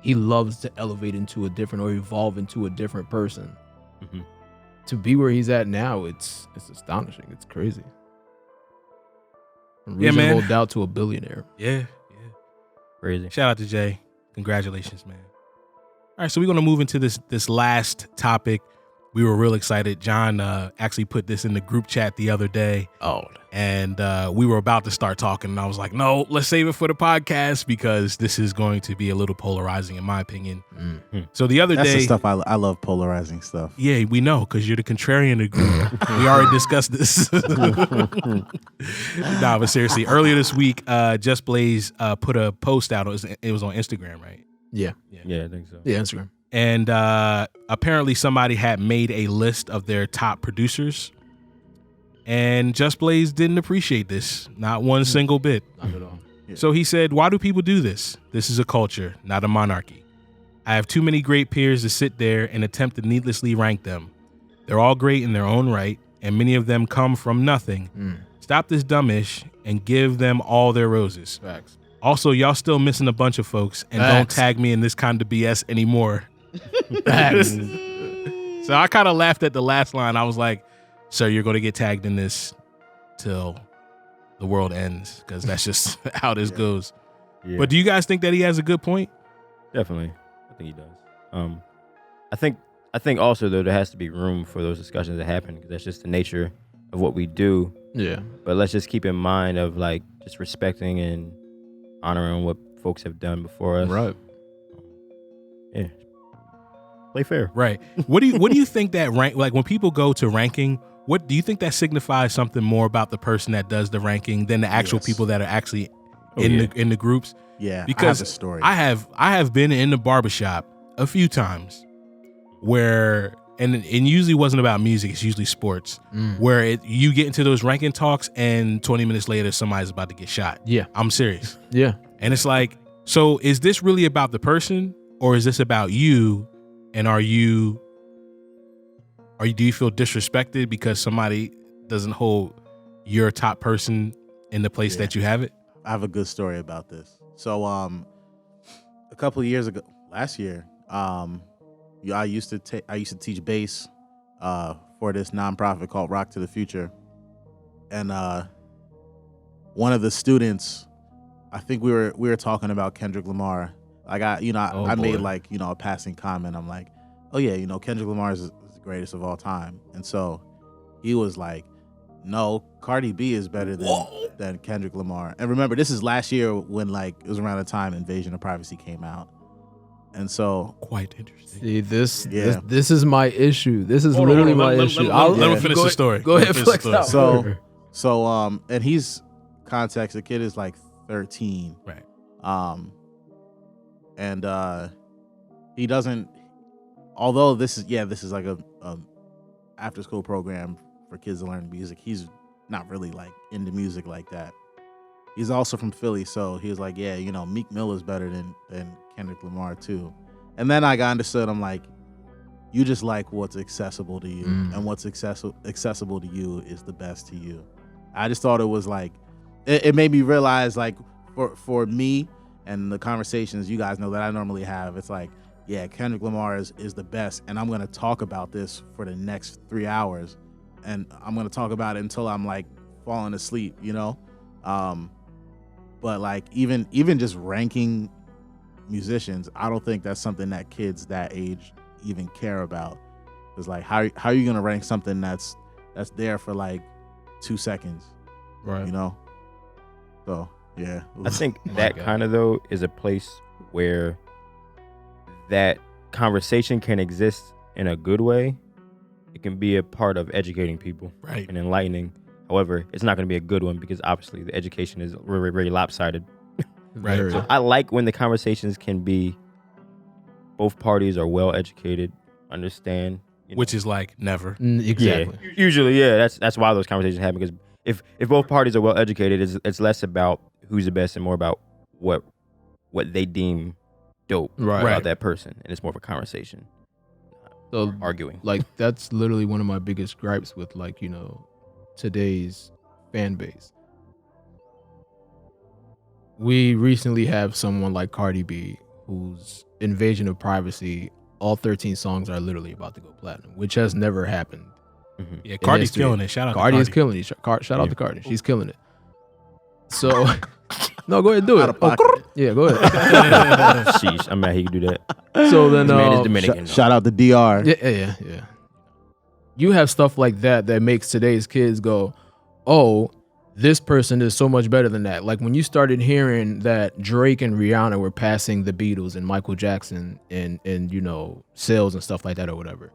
loves to elevate into a different or evolve into a different person. Mm-hmm. To be where he's at now, it's astonishing. It's crazy. From reasonable doubt to a billionaire. Yeah. Crazy. Shout out to Jay. Congratulations, man. All right, so we're gonna move into this last topic. We were real excited. John actually put this in the group chat the other day. Oh. And we were about to start talking, and I was like, no, let's save it for the podcast because this is going to be a little polarizing in my opinion. Mm-hmm. So the other That's day, the stuff I love, polarizing stuff. yeah, we know because you're the contrarian of the group. We already discussed this. Nah, but seriously, earlier this week, Just Blaze put a post out. It was on Instagram, right? Yeah. Yeah, I think so. Yeah, Instagram. And apparently somebody had made a list of their top producers. And Just Blaze didn't appreciate this, not one single bit. Not at all. Yeah. So he said, why do people do this? This is a culture, not a monarchy. I have too many great peers to sit there and attempt to needlessly rank them. They're all great in their own right, and many of them come from nothing. Stop this dumbish and give them all their roses. Facts. Also, y'all still missing a bunch of folks, and don't tag me in this kind of BS anymore. Facts. So I kind of laughed at the last line. I was like, sir, you're going to get tagged in this till the world ends, because that's just how this goes. Yeah. But do you guys think that he has a good point? Definitely. I think he does. I think also though there has to be room for those discussions to happen because that's just the nature of what we do. Yeah. But let's just keep in mind of like just respecting and honoring what folks have done before us. Right. Yeah. Play fair. Right. What do you think that rank, like when people go to ranking, what do you think that signifies something more about the person that does the ranking than the actual people that are actually in the groups? Yeah, because I have a story. I have been in the barbershop a few times where and it usually wasn't about music, it's usually sports, where you get into those ranking talks and 20 minutes later somebody's about to get shot. Yeah. I'm serious. Yeah. And it's like, so is this really about the person or is this about you? And do you feel disrespected because somebody doesn't hold your top person in the place that you have it? I have a good story about this. So a couple of years ago, last year, I used to teach bass for this nonprofit called Rock to the Future. And one of the students, I think we were talking about Kendrick Lamar. Like I made like, a passing comment. I'm like, oh yeah, Kendrick Lamar is the greatest of all time. And so he was like, no, Cardi B is better than Kendrick Lamar. And remember, this is last year when like it was around the time Invasion of Privacy came out. And so quite interesting. See, this is my issue. This is Hold literally on, my let issue. me finish the story. Go ahead, flex out. So and he's context, the kid is like 13. Right. And he doesn't, although this is like a after school program for kids to learn music, he's not really like into music like that. He's also from Philly, so he was like, yeah, Meek Mill is better than Kendrick Lamar too. And then I got understood, I'm like, you just like what's accessible to you, and what's accessible to you is the best to you. I just thought it was like, it made me realize like for me and the conversations you guys know that I normally have, it's like, yeah, Kendrick Lamar is the best, and I'm going to talk about this for the next 3 hours, and I'm going to talk about it until I'm like falling asleep, but like even just ranking musicians, I don't think that's something that kids that age even care about. It's like, how are you going to rank something that's there for like 2 seconds, right? So yeah, I think that kind of though is a place where that conversation can exist in a good way. It can be a part of educating people, right, and enlightening. However, it's not going to be a good one because obviously the education is very, very lopsided. Right. So I like when the conversations can be both parties are well educated, understand, which is like never. Exactly. Yeah, usually, yeah. That's why those conversations happen, because if both parties are well educated, it's less about who's the best and more about what they deem dope Right. about that person, and it's more of a conversation, So arguing. like that's literally one of my biggest gripes with like, you know, today's fan base. We recently have someone like Cardi B whose Invasion of Privacy, all 13 songs are literally about to go platinum, which has never happened. Yeah, Cardi's history. killing it. Shout out Cardi to is killing it. Shout out to Cardi. She's killing it. So, no, go ahead and do Out it. of pocket. Yeah, go ahead. Sheesh, I'm mad he could do that. So then, This man is Dominican. Shout out to DR. yeah. You have stuff like that makes today's kids go, oh, this person is so much better than that. Like when you started hearing that Drake and Rihanna were passing the Beatles and Michael Jackson and you know, sales and stuff like that or whatever,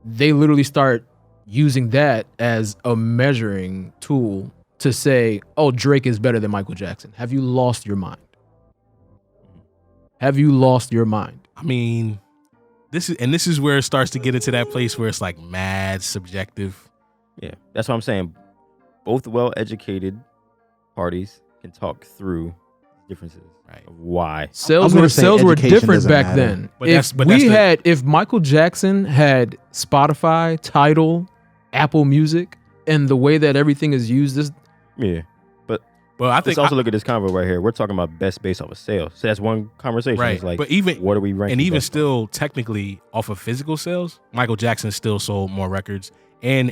they literally start using that as a measuring tool to say, oh, Drake is better than Michael Jackson. Have you lost your mind? Have you lost your mind? I mean, this is where it starts to get into that place where it's like mad subjective. Yeah, that's what I'm saying. Both well-educated parties can talk through differences of why. Sales gonna were say different education back doesn't then. matter. If Michael Jackson had Spotify, Tidal, Apple Music, and the way that everything is used, this Yeah, but I think let's also look at this convo right here. We're talking about best based off of sales. So that's one conversation. right. It's like, But even what are we ranking? and even best still, technically off of physical sales, Michael Jackson still sold more records, and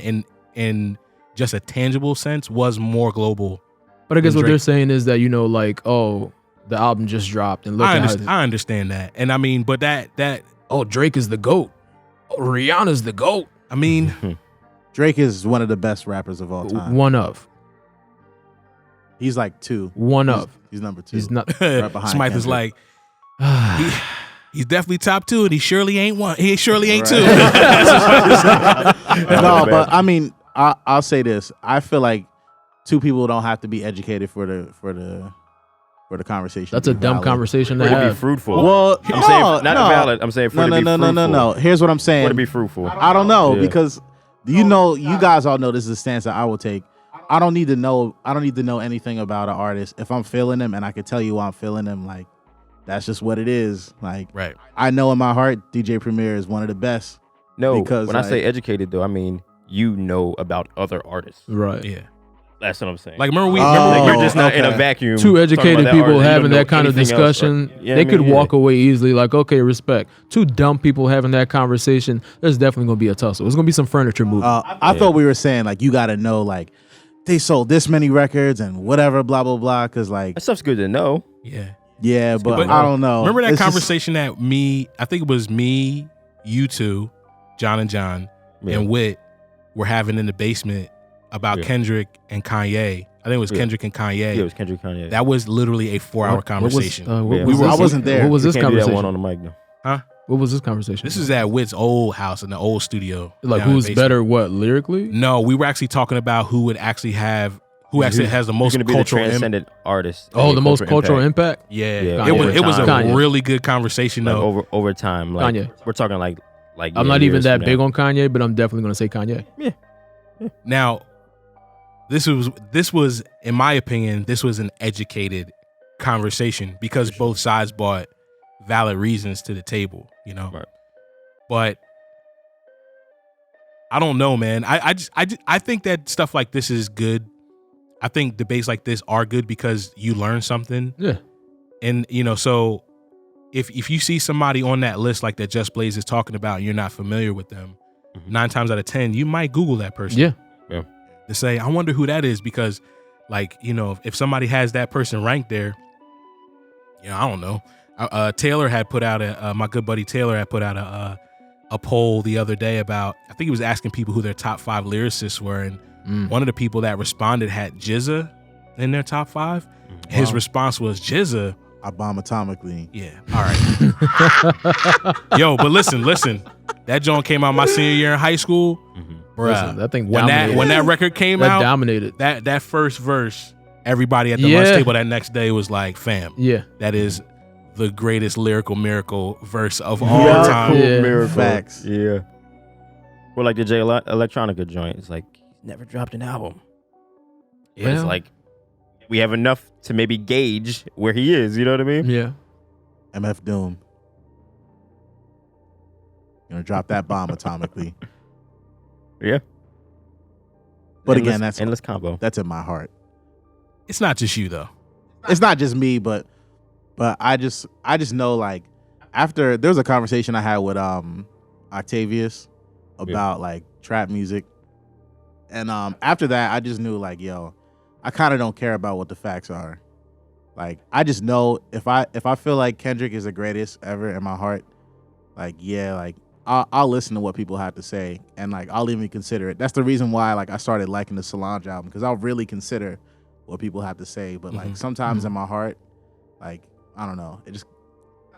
in just a tangible sense was more global. But I guess And what they're Drake- saying is that, you know, like, oh, the album just dropped and look I at how I understand that, and I mean, but that oh, Drake is the GOAT. Oh, Rihanna's the GOAT. I mean, Drake is one of the best rappers of all time. One of. He's like two. One He's- of. He's number two. He's not. Right behind Smythe is Kendrick. like, he's definitely top two, and he surely ain't one. He surely ain't two. No, but I mean, I'll say this. I feel like two people don't have to be educated for the conversation. That's to a be dumb valid. conversation to For it to be have. fruitful. Well, I'm saying not valid. I'm saying for it to be fruitful. No. Here's what I'm saying. For it to be fruitful. I don't know Yeah. because you guys all know this is a stance that I will take. I don't need to know anything about an artist. If I'm feeling them and I can tell you why I'm feeling them, like that's just what it is. Like Right. I know in my heart DJ Premier is one of the best. No, Because, when I like- say educated though, I mean you know about other artists. Right. Yeah. That's what I'm saying. Like remember like you're just not in a okay. vacuum. Two talking educated about that people artist. You having don't know that kind of anything else, right? discussion, Yeah, they I mean, could yeah. walk away easily like, okay, respect. Two dumb people having that conversation, there's definitely going to be a tussle. There's going to be some furniture moving. I thought we were saying like you got to know like they sold this many records and whatever blah blah blah because like That stuff's good to know. Yeah. yeah, but But I don't know. Remember that It's just- conversation that I think it was me, you two, John and John, Yeah. and Wit were having in the basement about Yeah. Kendrick and Kanye. I think it was Yeah. Kendrick and Kanye. Yeah, it was Kendrick Kanye. That was literally a 4-hour What was- conversation. Yeah. I wasn't there. What was You this can't do that conversation? one on the mic though. What was this conversation? This is at Wit's old house in the old studio. like down in the who's basement. better, what, lyrically? No, we were actually talking about who would actually have who actually has the Who's most gonna be the cultural impact. transcendent artist? Oh, the most cultural impact. impact? Yeah, Yeah, it was over a time. really good conversation Like though. over time. Like Kanye. we're talking like I'm not even years that from big now. on Kanye, but I'm definitely going to say Kanye. Now, this was in my opinion, this was an educated conversation because both sides brought valid reasons to the table, you know. Right. But I don't know, man. I think that stuff like this is good. I think debates like this are good because you learn something. Yeah. And you know, so if you see somebody on that list like that Just Blaze is talking about and you're not familiar with them, 9 times out of 10, you might Google that person. Yeah. To say, I wonder who that is because, like, you know, if somebody has that person ranked there, you know, I don't know. Taylor had put out my good buddy Taylor had put out a poll the other day about, I think he was asking people who their top 5 lyricists were, and one of the people that responded had Jizza in their top 5. His response was Jizza. I bomb atomically. Yeah. All right. Yo, but listen. That joint came out my senior year in high school. Bruh, Listen, that thing when dominated. that record came That out, dominated. that first verse, everybody at the Yeah. lunch table that next day was like, fam, Yeah. that is the greatest lyrical miracle verse of all Yeah. time. Yeah. Miracle. Facts. Yeah. Or like the J Electronica joint. It's like he's never dropped an album. But it's like we have enough to maybe gauge where he is. You know what I mean? Yeah. MF Doom. drop that bomb atomically. Yeah. But Endless- again, that's endless combo. That's in my heart. It's not just you though. It's not just me, but I just know, like, after there was a conversation I had with Octavius about like trap music, and after that I just knew, like, yo, I kind of don't care about what the facts are. Like, I just know if I feel like Kendrick is the greatest ever in my heart, like, yeah, like I'll listen to what people have to say, and like I'll even consider it. That's the reason why, like, I started liking the Solange album, because I'll really consider what people have to say. But like sometimes in my heart, like, I don't know, it just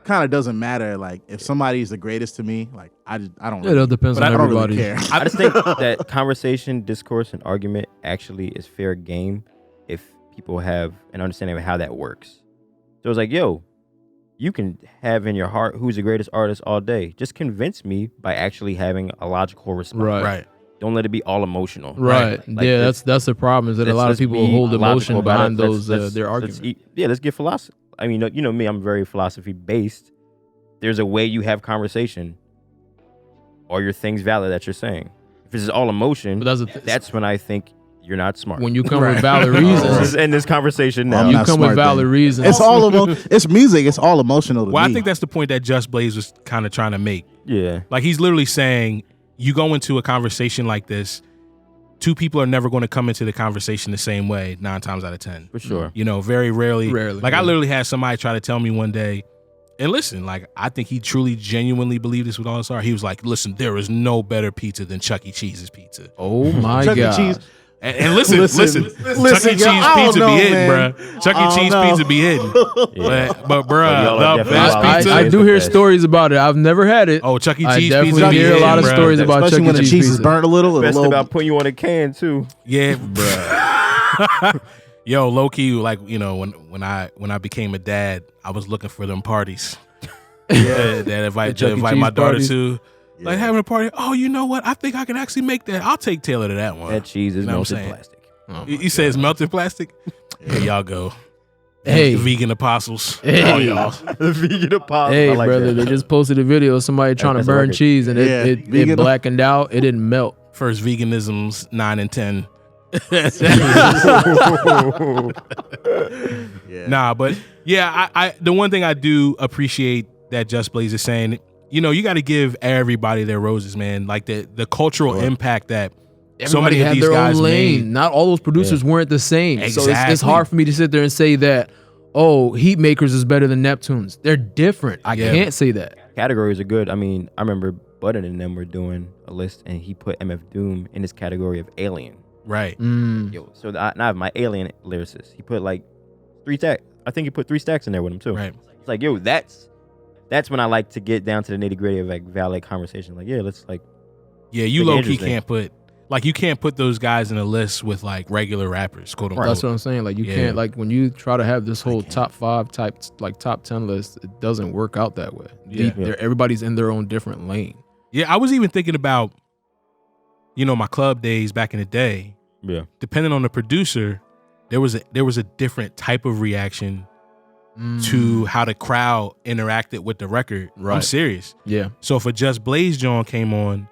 kind of doesn't matter. Like, if somebody's the greatest to me, like, I don't. It all depends on I don't everybody. really care. I just think that conversation, discourse, and argument actually is fair game if people have an understanding of how that works. So it's like, yo, you can have in your heart who's the greatest artist all day. Just convince me by actually having a logical response. Right. Don't let it be all emotional. Right. Like, yeah, that's the problem, is that a lot of let's people be hold logical emotion about behind it. those their Let's arguments. let's get philosophy. I mean, you know me, I'm very philosophy based. There's a way you have conversation. Are your things valid that you're saying? If it's all emotion, But that's when I think you're not smart. when you come with valid reasons. Let's just end this conversation now. I'm You not come with smart valid then. reasons. It's all it's music. It's all emotional to Well, me. I think that's the point that Just Blaze was kind of trying to make. Yeah. Like, he's literally saying, you go into a conversation like this, two people are never going to come into the conversation the same way 9 times out of 10. For sure. You know, very rarely. Like, I yeah. literally had somebody try to tell me one day, and listen, like, I think he truly, genuinely believed this with all his heart. He was like, listen, there is no better pizza than Chuck E. Cheese's pizza. Oh my Chuck E. God. Cheese. And listen, Chuck E. Cheese yo, I don't pizza know, be hidden, man. bruh. Chuck I E. don't Cheese know. pizza be hidden. Yeah. But y'all are bruh, the definitely best wild. pizza. I do hear Best. stories about it. I've never had it. Oh, Chuck E. I Cheese definitely pizza be hear a hidden, lot of bruh. stories about Especially Chuck when E. the Cheese cheese is pizza. burnt a little. Best a little about putting you on a can too. Yeah, bruh. Yo, low key, like, you know, when I became a dad, I was looking for them parties. That invite Chuck E. my Cheese daughter parties? to. Like, having a party. Oh, you know what? I think I can actually make that. I'll take Taylor to that one. That cheese is You know what I'm melted saying? plastic. Oh You say it's melted plastic? Here y'all go. Hey. Vegan apostles. Hey. Oh, y'all. The vegan apostle. Hey, I like brother, that. they just posted a video of somebody trying to That's a burn record. cheese, and Yeah, it vegan- blackened out. It didn't melt. First veganisms 9 and 10. Yeah. Nah, but yeah, I the one thing I do appreciate that Just Blaze is saying, you know, you got to give everybody their roses, man. Like the cultural impact that so Everybody many of had these their guys own lane. made. Not all those producers weren't the same. So it's Exactly. hard for me to sit there and say that, oh, Heatmakers is better than Neptunes. They're different. I Yeah. can't say that. Categories are good. I mean, I remember Budden and them were doing a list, and he put MF Doom in his category of alien. Right. Yo, so I have my alien lyricist. He put like 3 stacks. I think he put 3 stacks in there with him too. Right. It's like, yo, that's when I like to get down to the nitty gritty of like valid conversation. Like, yeah, let's like. Yeah, you Pretty low key interesting. can't put you can't put those guys in a list with like regular rappers, quote unquote. That's what I'm saying. Like, you Yeah. can't, like, when you try to have this whole top 5 type, like top 10 list, it doesn't work out that way. Yeah. Everybody's in their own different lane. Yeah, I was even thinking about, you know, my club days back in the day. Yeah. Depending on the producer, there was a different type of reaction to how the crowd interacted with the record. I'm Right. serious. Yeah. So if a Just Blaze John came on,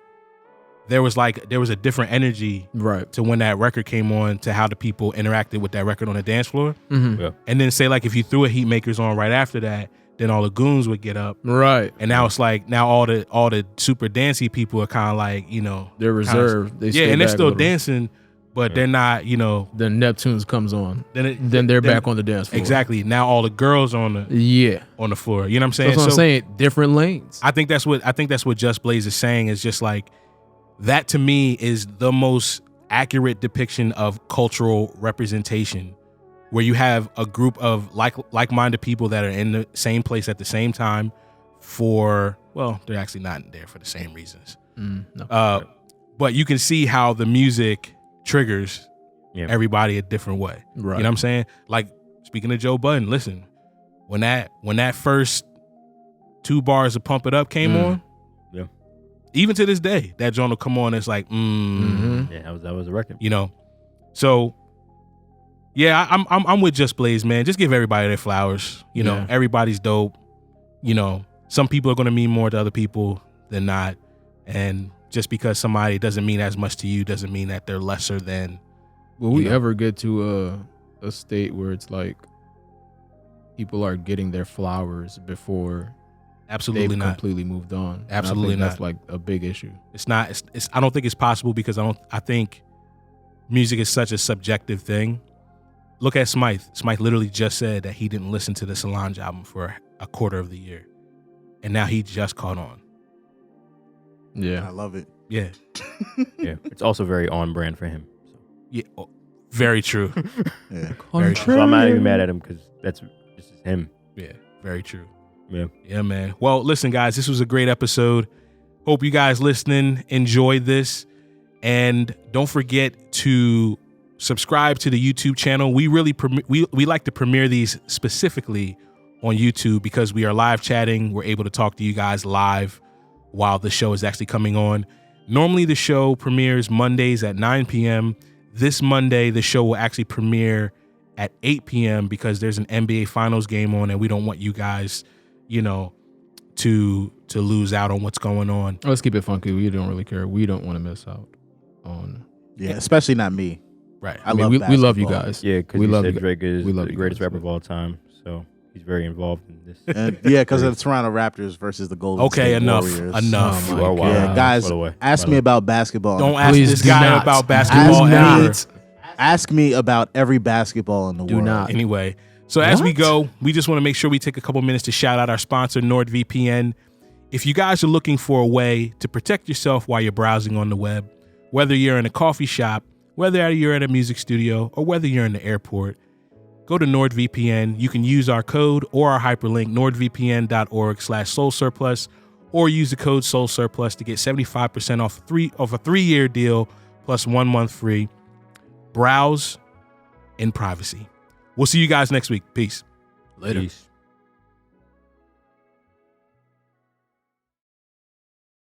there was a different energy Right. to when that record came on to how the people interacted with that record on the dance floor. Mm-hmm. Yeah. And then say like if you threw a Heatmakers on right after that, then all the goons would get up. Right. And now it's like now all the super dancey people are kind of like, you know, They're reserved. They yeah, stay and they're back a still little. dancing, but they're not, you know. Then Neptunes comes on. Then They're back on the dance floor. Exactly. Now all the girls on the floor. You know what I'm saying? That's what I'm saying. Different lanes. I think that's what Just Blaze is saying, is just like that to me is the most accurate depiction of cultural representation, where you have a group of like-minded people that are in the same place at the same time for, well, they're actually not there for the same reasons. No. But you can see how the music triggers everybody a different way. Right. You know what I'm saying? Like, speaking of Joe Budden, listen, when that first 2 bars of Pump It Up came on, even to this day, that joint will come on. It's like, Yeah, that was a record. you know. So, yeah, I'm with Just Blaze, man. Just give everybody their flowers. You know, Yeah. everybody's dope. You know, some people are gonna mean more to other people than not. And just because somebody doesn't mean as much to you doesn't mean that they're lesser than. Will we ever get to a state where it's like people are getting their flowers before Absolutely they've not. completely moved on? Absolutely and I think not. That's like a big issue. It's not. It's. I don't think it's possible because I think music is such a subjective thing. Look at Smythe. Smythe literally just said that he didn't listen to the Solange album for a quarter of the year, and now he just caught on. Yeah, I love it. Yeah. Yeah, it's also very on brand for him. So. Yeah. Oh, very true. Yeah. Very true. So I'm not even mad at him because this is him. Yeah. Very true. Yeah. Yeah, man. Well, listen, guys, this was a great episode. Hope you guys listening enjoyed this. And don't forget to subscribe to the YouTube channel. We really we like to premiere these specifically on YouTube because we are live chatting. We're able to talk to you guys live while the show is actually coming on. Normally the show premieres Mondays at 9 p.m. This Monday, the show will actually premiere at 8 p.m. because there's an NBA Finals game on and we don't want you guys, to lose out on what's going on. Let's keep it funky. We don't really care. We don't want to miss out on. Yeah, especially not me. Right. I mean, love we love you basketball. guys. Yeah, because we he love said you. Drake is We love the you greatest guys. rapper of all time. So he's very involved in this. And, yeah, because of the Toronto Raptors versus the Golden Okay, State enough. Warriors. Enough. Oh my You are wild. Yeah, God. guys, By the way. ask me about basketball. Don't ask Please this do guy not. about basketball Ask ever. Ask me about every basketball in the Do world. not. Anyway, so as we What? go, we just want to make sure we take a couple minutes to shout out our sponsor, NordVPN. If you guys are looking for a way to protect yourself while you're browsing on the web, whether you're in a coffee shop, whether you're at a music studio, or whether you're in the airport, go to NordVPN. You can use our code or our hyperlink, nordvpn.org/soulsurplus, or use the code soulsurplus to get 75% off a 3-year deal plus 1 month free. Browse in privacy. We'll see you guys next week. Peace. Later. Peace.